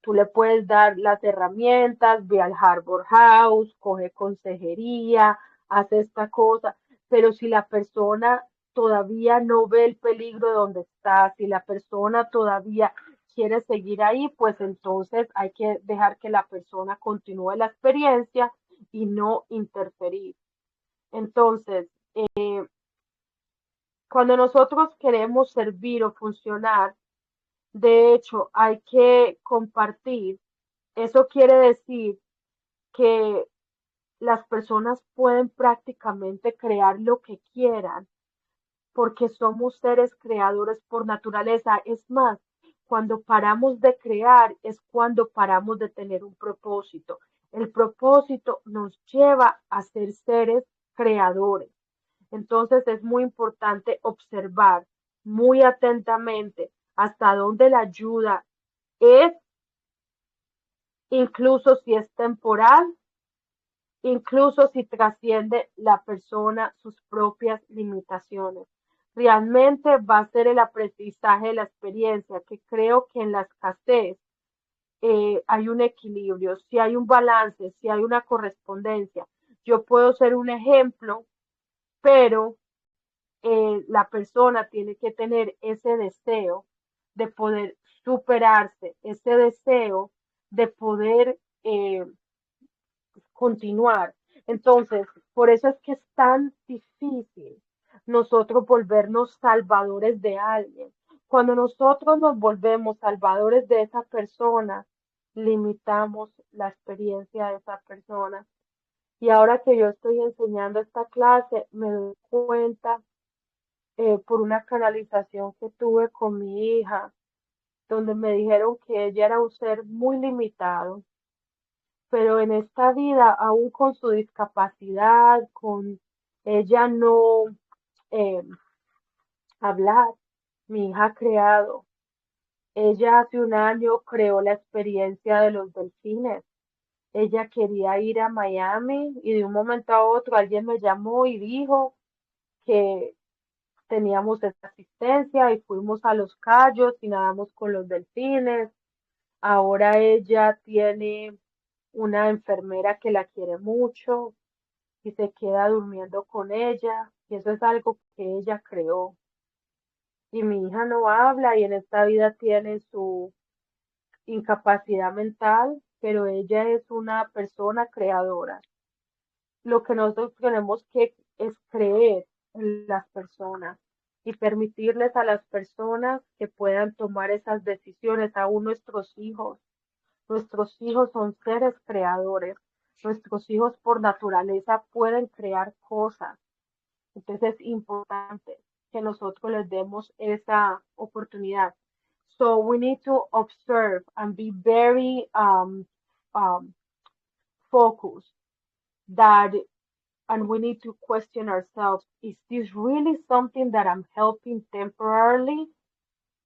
Tú le puedes dar las herramientas, ve al Harbor House, coge consejería, hace esta cosa, pero si la persona todavía no ve el peligro donde está, si la persona todavía quiere seguir ahí, pues entonces hay que dejar que la persona continúe la experiencia y no interferir. Entonces, cuando nosotros queremos servir o funcionar, de hecho, hay que compartir. Eso quiere decir que las personas pueden prácticamente crear lo que quieran porque somos seres creadores por naturaleza. Es más, cuando paramos de crear es cuando paramos de tener un propósito. El propósito nos lleva a ser seres creadores. Entonces es muy importante observar muy atentamente hasta dónde la ayuda es, incluso si es temporal, incluso si trasciende la persona sus propias limitaciones. Realmente va a ser el aprendizaje de la experiencia, que creo que en la escasez hay un equilibrio, si hay un balance, si hay una correspondencia. Yo puedo ser un ejemplo, pero la persona tiene que tener ese deseo de poder superarse, ese deseo de poder continuar. Entonces, por eso es que es tan difícil nosotros volvernos salvadores de alguien. Cuando nosotros nos volvemos salvadores de esa persona, limitamos la experiencia de esa persona. Y ahora que yo estoy enseñando esta clase, me doy cuenta por una canalización que tuve con mi hija, donde me dijeron que ella era un ser muy limitado, pero en esta vida, aún con su discapacidad, con ella no eh, hablar, mi hija ha creado. Ella hace un año creó la experiencia de los delfines. Ella quería ir a Miami y de un momento a otro alguien me llamó y dijo que teníamos esta asistencia y fuimos a Los Cayos y nadamos con los delfines. Ahora ella tiene una enfermera que la quiere mucho y se queda durmiendo con ella, y eso es algo que ella creó. Y mi hija no habla y en esta vida tiene su incapacidad mental, pero ella es una persona creadora. Lo que nosotros tenemos que es creer en las personas y permitirles a las personas que puedan tomar esas decisiones, aún nuestros hijos. Nuestros hijos son seres creadores. Nuestros hijos por naturaleza pueden crear cosas. Entonces es importante que nosotros les demos esa oportunidad. So we need to observe and be very um, focused that, and we need to question ourselves, is this really something that I'm helping temporarily?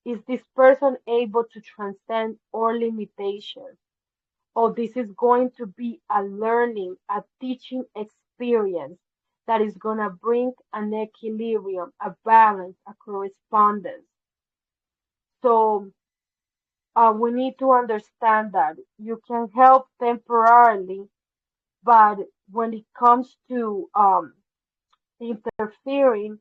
Is this person able to transcend all limitations? Or this is going to be a learning, a teaching experience that is going to bring an equilibrium, a balance, a correspondence. So we need to understand that you can help temporarily, but when it comes to interfering,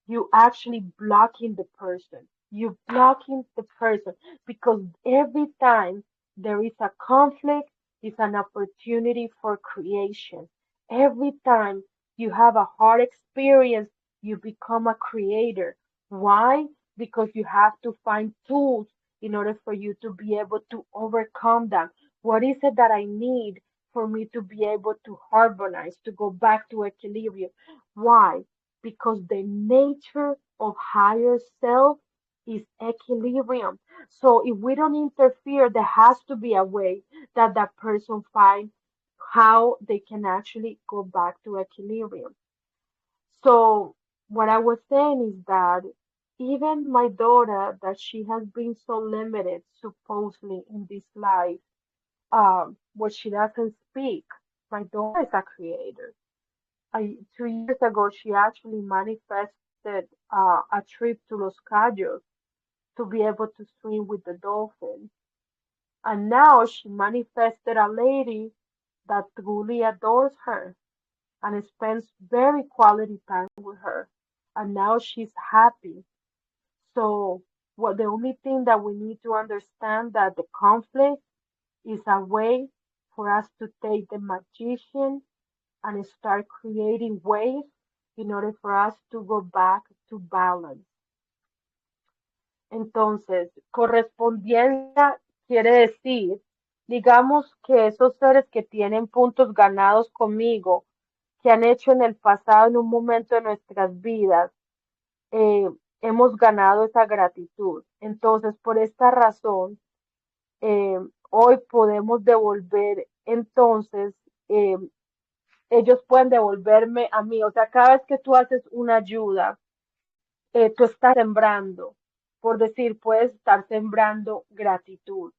you actually blocking the person. You blocking the person because every time there is a conflict, it's an opportunity for creation. Every time you have a hard experience, you become a creator. Why? Because you have to find tools in order for you to be able to overcome them. What is it that I need for me to be able to harmonize, to go back to equilibrium? Why? Because the nature of higher self is equilibrium. So if we don't interfere, there has to be a way that that person finds how they can actually go back to equilibrium. So what I was saying is that even my daughter, that she has been so limited supposedly in this life, where she doesn't speak, my daughter is a creator. 2 years ago, she actually manifested a trip to Los Cayos to be able to swim with the dolphins. And now she manifested a lady that truly adores her and spends very quality time with her. And now she's happy. So what the only thing that we need to understand that the conflict is a way for us to take the magician and start creating ways in order for us to go back to balance. Entonces, correspondencia quiere decir, digamos que esos seres que tienen puntos ganados conmigo, que han hecho en el pasado, en un momento de nuestras vidas, eh, hemos ganado esa gratitud. Entonces, por esta razón, eh, hoy podemos devolver, entonces, eh, ellos pueden devolverme a mí. O sea, cada vez que tú haces una ayuda, tú estás sembrando, por decir, puedes estar sembrando gratitud.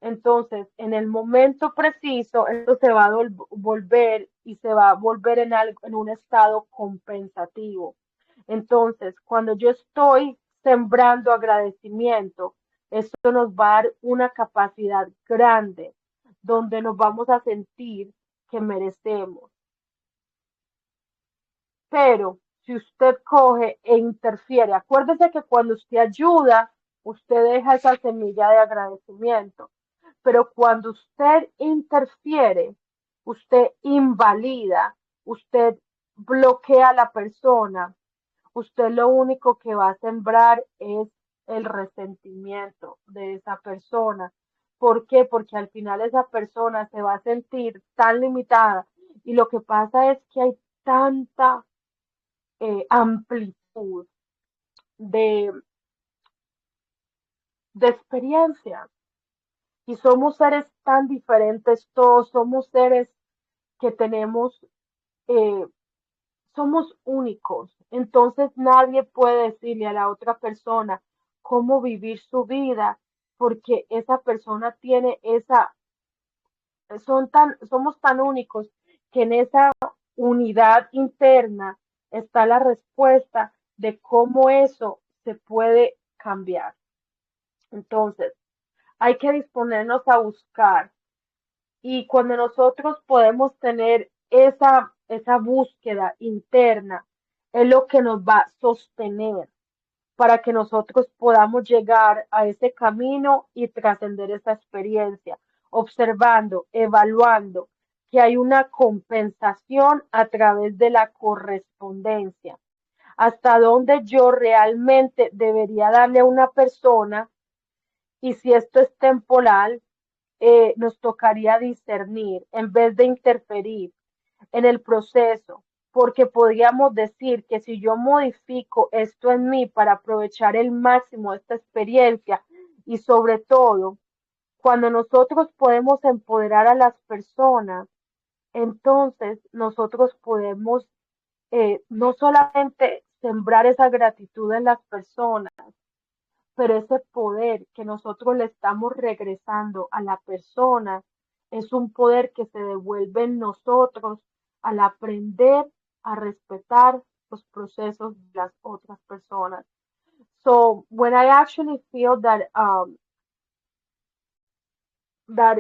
Entonces, en el momento preciso, esto se va a volver y se va a volver en algo, en un estado compensativo. Entonces, cuando yo estoy sembrando agradecimiento, esto nos va a dar una capacidad grande donde nos vamos a sentir que merecemos. Pero si usted coge e interfiere, acuérdese que cuando usted ayuda, usted deja esa semilla de agradecimiento. Pero cuando usted interfiere, usted invalida, usted bloquea a la persona, usted lo único que va a sembrar es el resentimiento de esa persona. ¿Por qué? Porque al final esa persona se va a sentir tan limitada y lo que pasa es que hay tanta amplitud de, de experiencia y somos seres tan diferentes todos, somos seres que tenemos, eh, somos únicos, entonces nadie puede decirle a la otra persona cómo vivir su vida porque esa persona tiene esa, somos tan únicos que en esa unidad interna está la respuesta de cómo eso se puede cambiar. Entonces, hay que disponernos a buscar y cuando nosotros podemos tener esa búsqueda interna, es lo que nos va a sostener para que nosotros podamos llegar a ese camino y trascender esa experiencia, observando, evaluando que hay una compensación a través de la correspondencia. Hasta dónde yo realmente debería darle a una persona y si esto es temporal, nos tocaría discernir en vez de interferir en el proceso, porque podríamos decir que si yo modifico esto en mí para aprovechar el máximo de esta experiencia y sobre todo, cuando nosotros podemos empoderar a las personas, entonces nosotros podemos no solamente sembrar esa gratitud en las personas, pero ese poder que nosotros le estamos regresando a la persona es un poder que se devuelve en nosotros al aprender a respetar los procesos de las otras personas. So when I actually feel that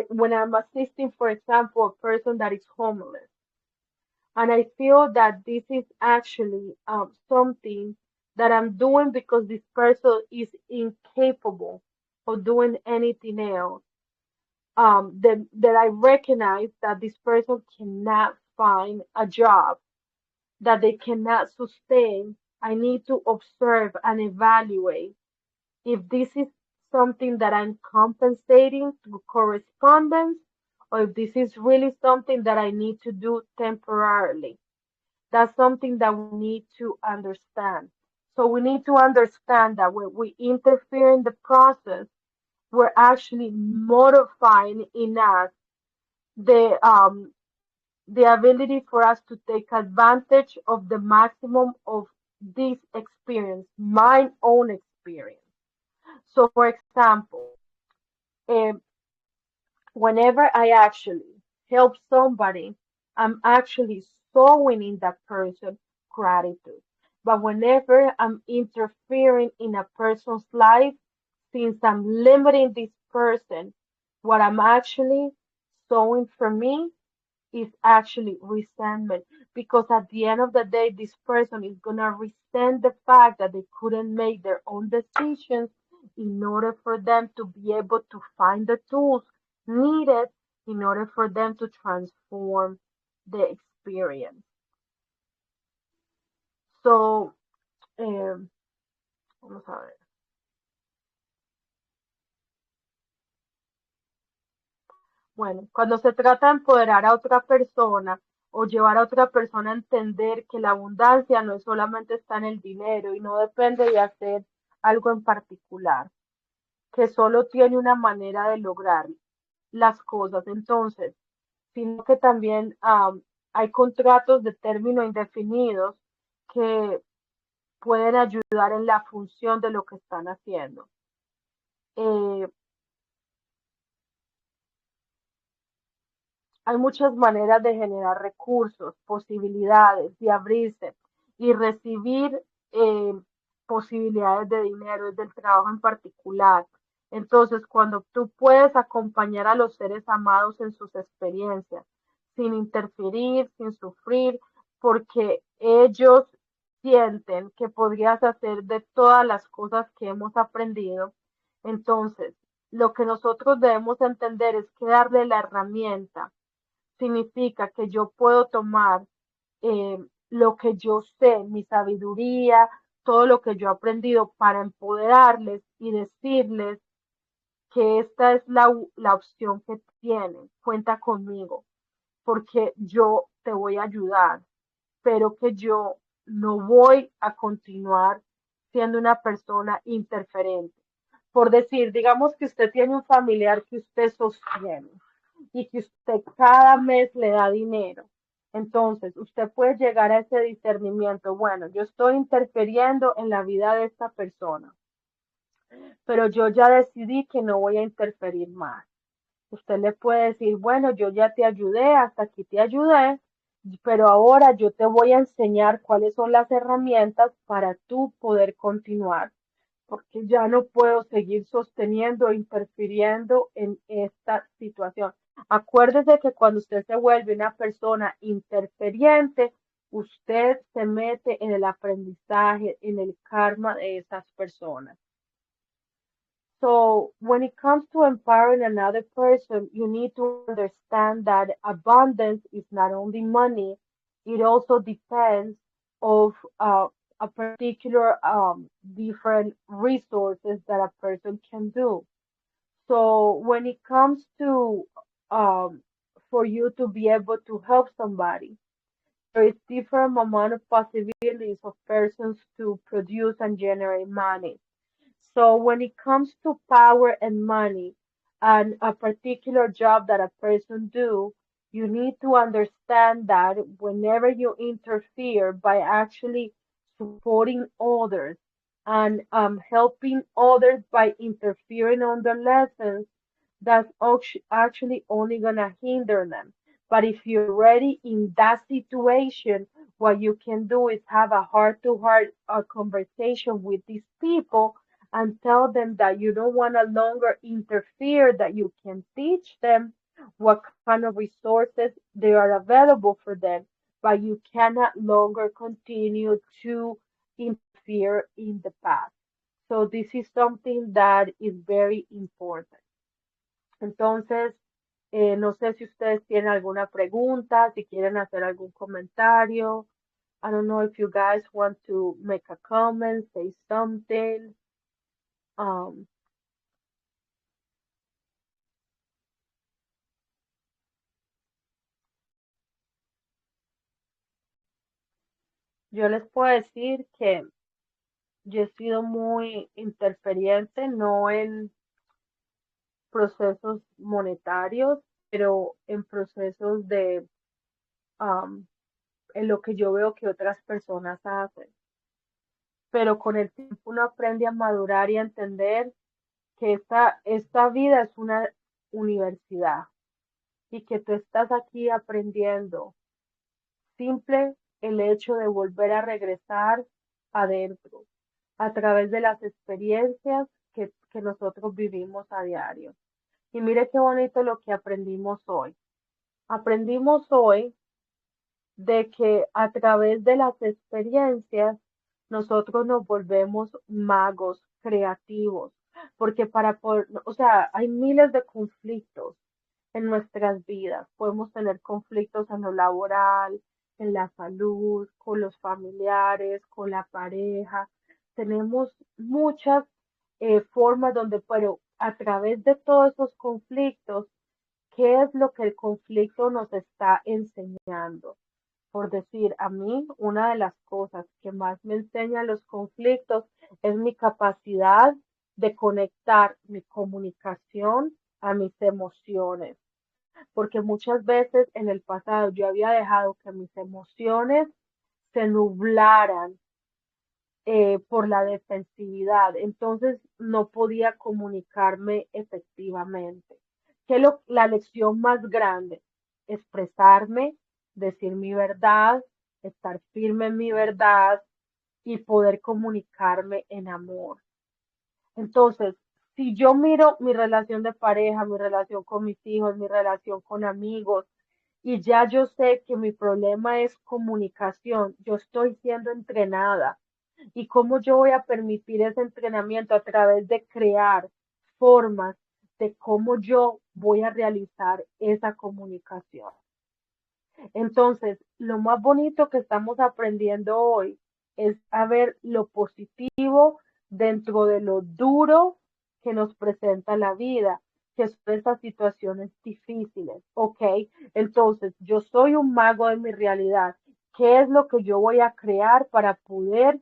when I'm assisting, for example, a person that is homeless, and I feel that this is actually something that I'm doing because this person is incapable of doing anything else. That I recognize that this person cannot find a job, that they cannot sustain. I need to observe and evaluate if this is something that I'm compensating through correspondence or if this is really something that I need to do temporarily. That's something that we need to understand. So we need to understand that when we interfere in the process, we're actually modifying in us the um, the ability for us to take advantage of the maximum of this experience, my own experience. So, for example, um, whenever I actually help somebody, I'm actually sowing in that person gratitude. But whenever I'm interfering in a person's life, since I'm limiting this person, What I'm actually sowing for me is actually resentment, because at the end of the day this person is going to resent the fact that they couldn't make their own decisions in order for them to be able to find the tools needed in order for them to transform the experience. So, um, vamos a ver. Bueno, cuando se trata de empoderar a otra persona o llevar a otra persona a entender que la abundancia no es solamente está en el dinero y no depende de hacer algo en particular, que solo tiene una manera de lograr las cosas, entonces, sino que también hay contratos de término indefinidos que pueden ayudar en la función de lo que están haciendo. Eh, Hay muchas maneras de generar recursos, posibilidades, de abrirse y recibir eh, posibilidades de dinero, del trabajo en particular. Entonces, cuando tú puedes acompañar a los seres amados en sus experiencias, sin interferir, sin sufrir, porque ellos sienten que podrías hacer de todas las cosas que hemos aprendido, entonces, lo que nosotros debemos entender es que darle la herramienta significa que yo puedo tomar eh, lo que yo sé, mi sabiduría, todo lo que yo he aprendido para empoderarles y decirles que esta es la opción que tienen, cuenta conmigo, porque yo te voy a ayudar, pero que yo no voy a continuar siendo una persona interferente. Por decir, digamos que usted tiene un familiar que usted sostiene y que usted cada mes le da dinero. Entonces, usted puede llegar a ese discernimiento. Bueno, yo estoy interfiriendo en la vida de esta persona, pero yo ya decidí que no voy a interferir más. Usted le puede decir, bueno, yo ya te ayudé, hasta aquí te ayudé, pero ahora yo te voy a enseñar cuáles son las herramientas para tú poder continuar, porque ya no puedo seguir sosteniendo e interfiriendo en esta situación. Acuérdese que cuando usted se vuelve una persona interferiente, usted se mete en el aprendizaje, en el karma de esas personas. So when it comes to empowering another person, you need to understand that abundance is not only money, it also depends of a particular different resources that a person can do. So when it comes to um, for you to be able to help somebody, there is different amount of possibilities of persons to produce and generate money. So when it comes to power and money and a particular job that a person do, you need to understand that whenever you interfere by actually supporting others and helping others by interfering on their lessons, that's actually only gonna hinder them. But if you're already in that situation, what you can do is have a heart-to-heart conversation with these people and tell them that you don't want to longer interfere, that you can teach them what kind of resources they are available for them, but you cannot longer continue to interfere in the past. So this is something that is very important. Entonces, no sé si ustedes tienen alguna pregunta, si quieren hacer algún comentario. I don't know if you guys want to make a comment, say something. Um, yo les puedo decir que yo he sido muy interferiente, no en procesos monetarios, pero en procesos de, um, en lo que yo veo que otras personas hacen. Pero con el tiempo uno aprende a madurar y a entender que esta vida es una universidad y que tú estás aquí aprendiendo. Simple el hecho de volver a regresar adentro a través de las experiencias que nosotros vivimos a diario. Y mire qué bonito lo que aprendimos hoy. Aprendimos hoy de que a través de las experiencias nosotros nos volvemos magos creativos, porque para poder, o sea, hay miles de conflictos en nuestras vidas. Podemos tener conflictos en lo laboral, en la salud, con los familiares, con la pareja. Tenemos muchas formas donde, pero a través de todos esos conflictos, ¿qué es lo que el conflicto nos está enseñando? Por decir, a mí una de las cosas que más me enseñan los conflictos es mi capacidad de conectar mi comunicación a mis emociones, porque muchas veces en el pasado yo había dejado que mis emociones se nublaran por la defensividad, entonces no podía comunicarme efectivamente. ¿Qué es la lección más grande? Expresarme, decir mi verdad, estar firme en mi verdad y poder comunicarme en amor. Entonces, si yo miro mi relación de pareja, mi relación con mis hijos, mi relación con amigos, y ya yo sé que mi problema es comunicación, yo estoy siendo entrenada. ¿Y cómo yo voy a permitir ese entrenamiento a través de crear formas de cómo yo voy a realizar esa comunicación? Entonces, lo más bonito que estamos aprendiendo hoy es a ver lo positivo dentro de lo duro que nos presenta la vida, que son estas situaciones difíciles, ¿ok? Entonces, yo soy un mago de mi realidad. ¿Qué es lo que yo voy a crear para poder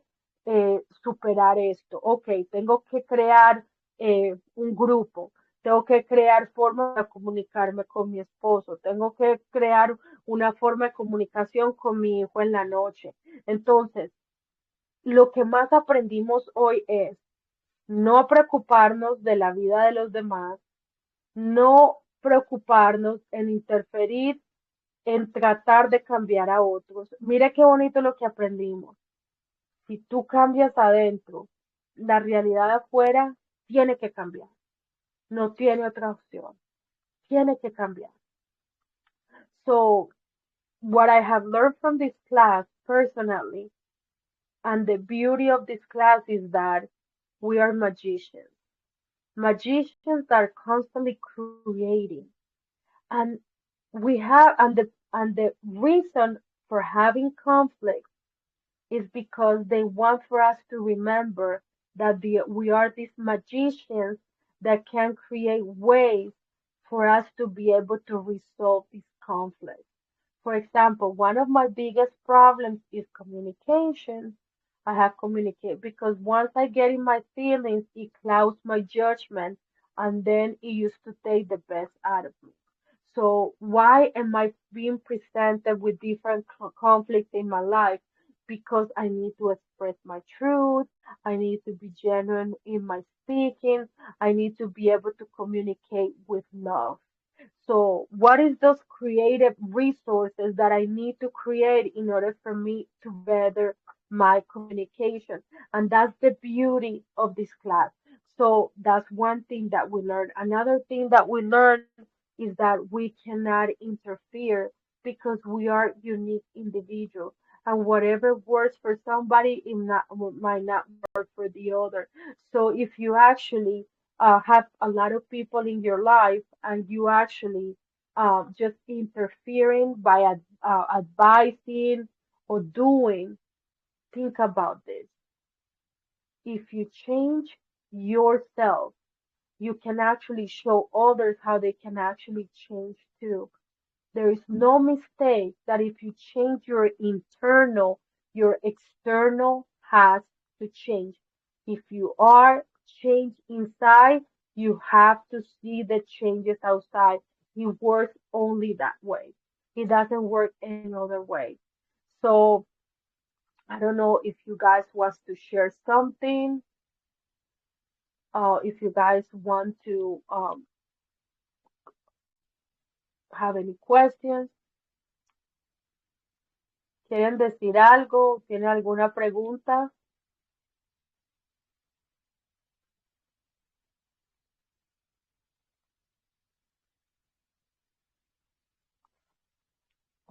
superar esto? Ok, tengo que crear un grupo, tengo que crear formas de comunicarme con mi esposo, tengo que crear una forma de comunicación con mi hijo en la noche. Entonces, lo que más aprendimos hoy es no preocuparnos de la vida de los demás, no preocuparnos en interferir, en tratar de cambiar a otros. Mira qué bonito lo que aprendimos. Si tú cambias adentro, la realidad afuera tiene que cambiar. No tiene otra opción. Tiene que cambiar. So, what I have learned from this class personally, and the beauty of this class is that we are magicians. Magicians that are constantly creating. And we have and the reason for having conflict is because they want for us to remember that we are these magicians that can create ways for us to be able to resolve these conflicts. For example, one of my biggest problems is communication. I have communicate because once I get in my feelings, it clouds my judgment and then it used to take the best out of me. So why am I being presented with different conflicts in my life? Because I need to express my truth. I need to be genuine in my speaking. I need to be able to communicate with love. So, what is those creative resources that I need to create in order for me to better my communication? And that's the beauty of this class. So, that's one thing that we learned. Another thing that we learned is that we cannot interfere because we are unique individuals. And whatever works for somebody might not work for the other. So, if you actually have a lot of people in your life and you actually just interfering by advising or doing, think about this. If you change yourself, you can actually show others how they can actually change too. There is no mistake that if you change your internal, your external has to change. If you are changed inside, you have to see the changes outside. It works only that way. It doesn't work any other way. So I don't know if you guys want to share something, if you guys want to have any questions. ¿Quieren decir algo? ¿Tienen alguna pregunta?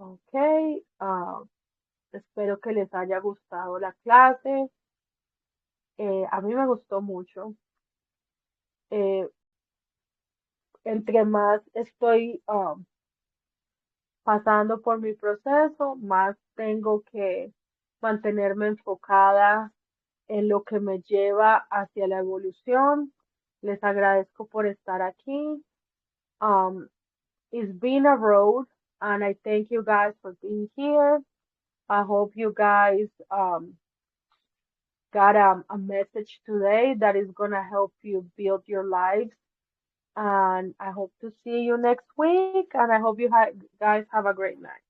Ok, espero que les haya gustado la clase. A mí me gustó mucho. Eh, entre más estoy pasando por mi proceso, más tengo que mantenerme enfocada en lo que me lleva hacia la evolución. Les agradezco por estar aquí. Um, it's been a road, and I thank you guys for being here. I hope you guys got a message today that is going to help you build your lives. And I hope to see you next week. And I hope you guys have a great night.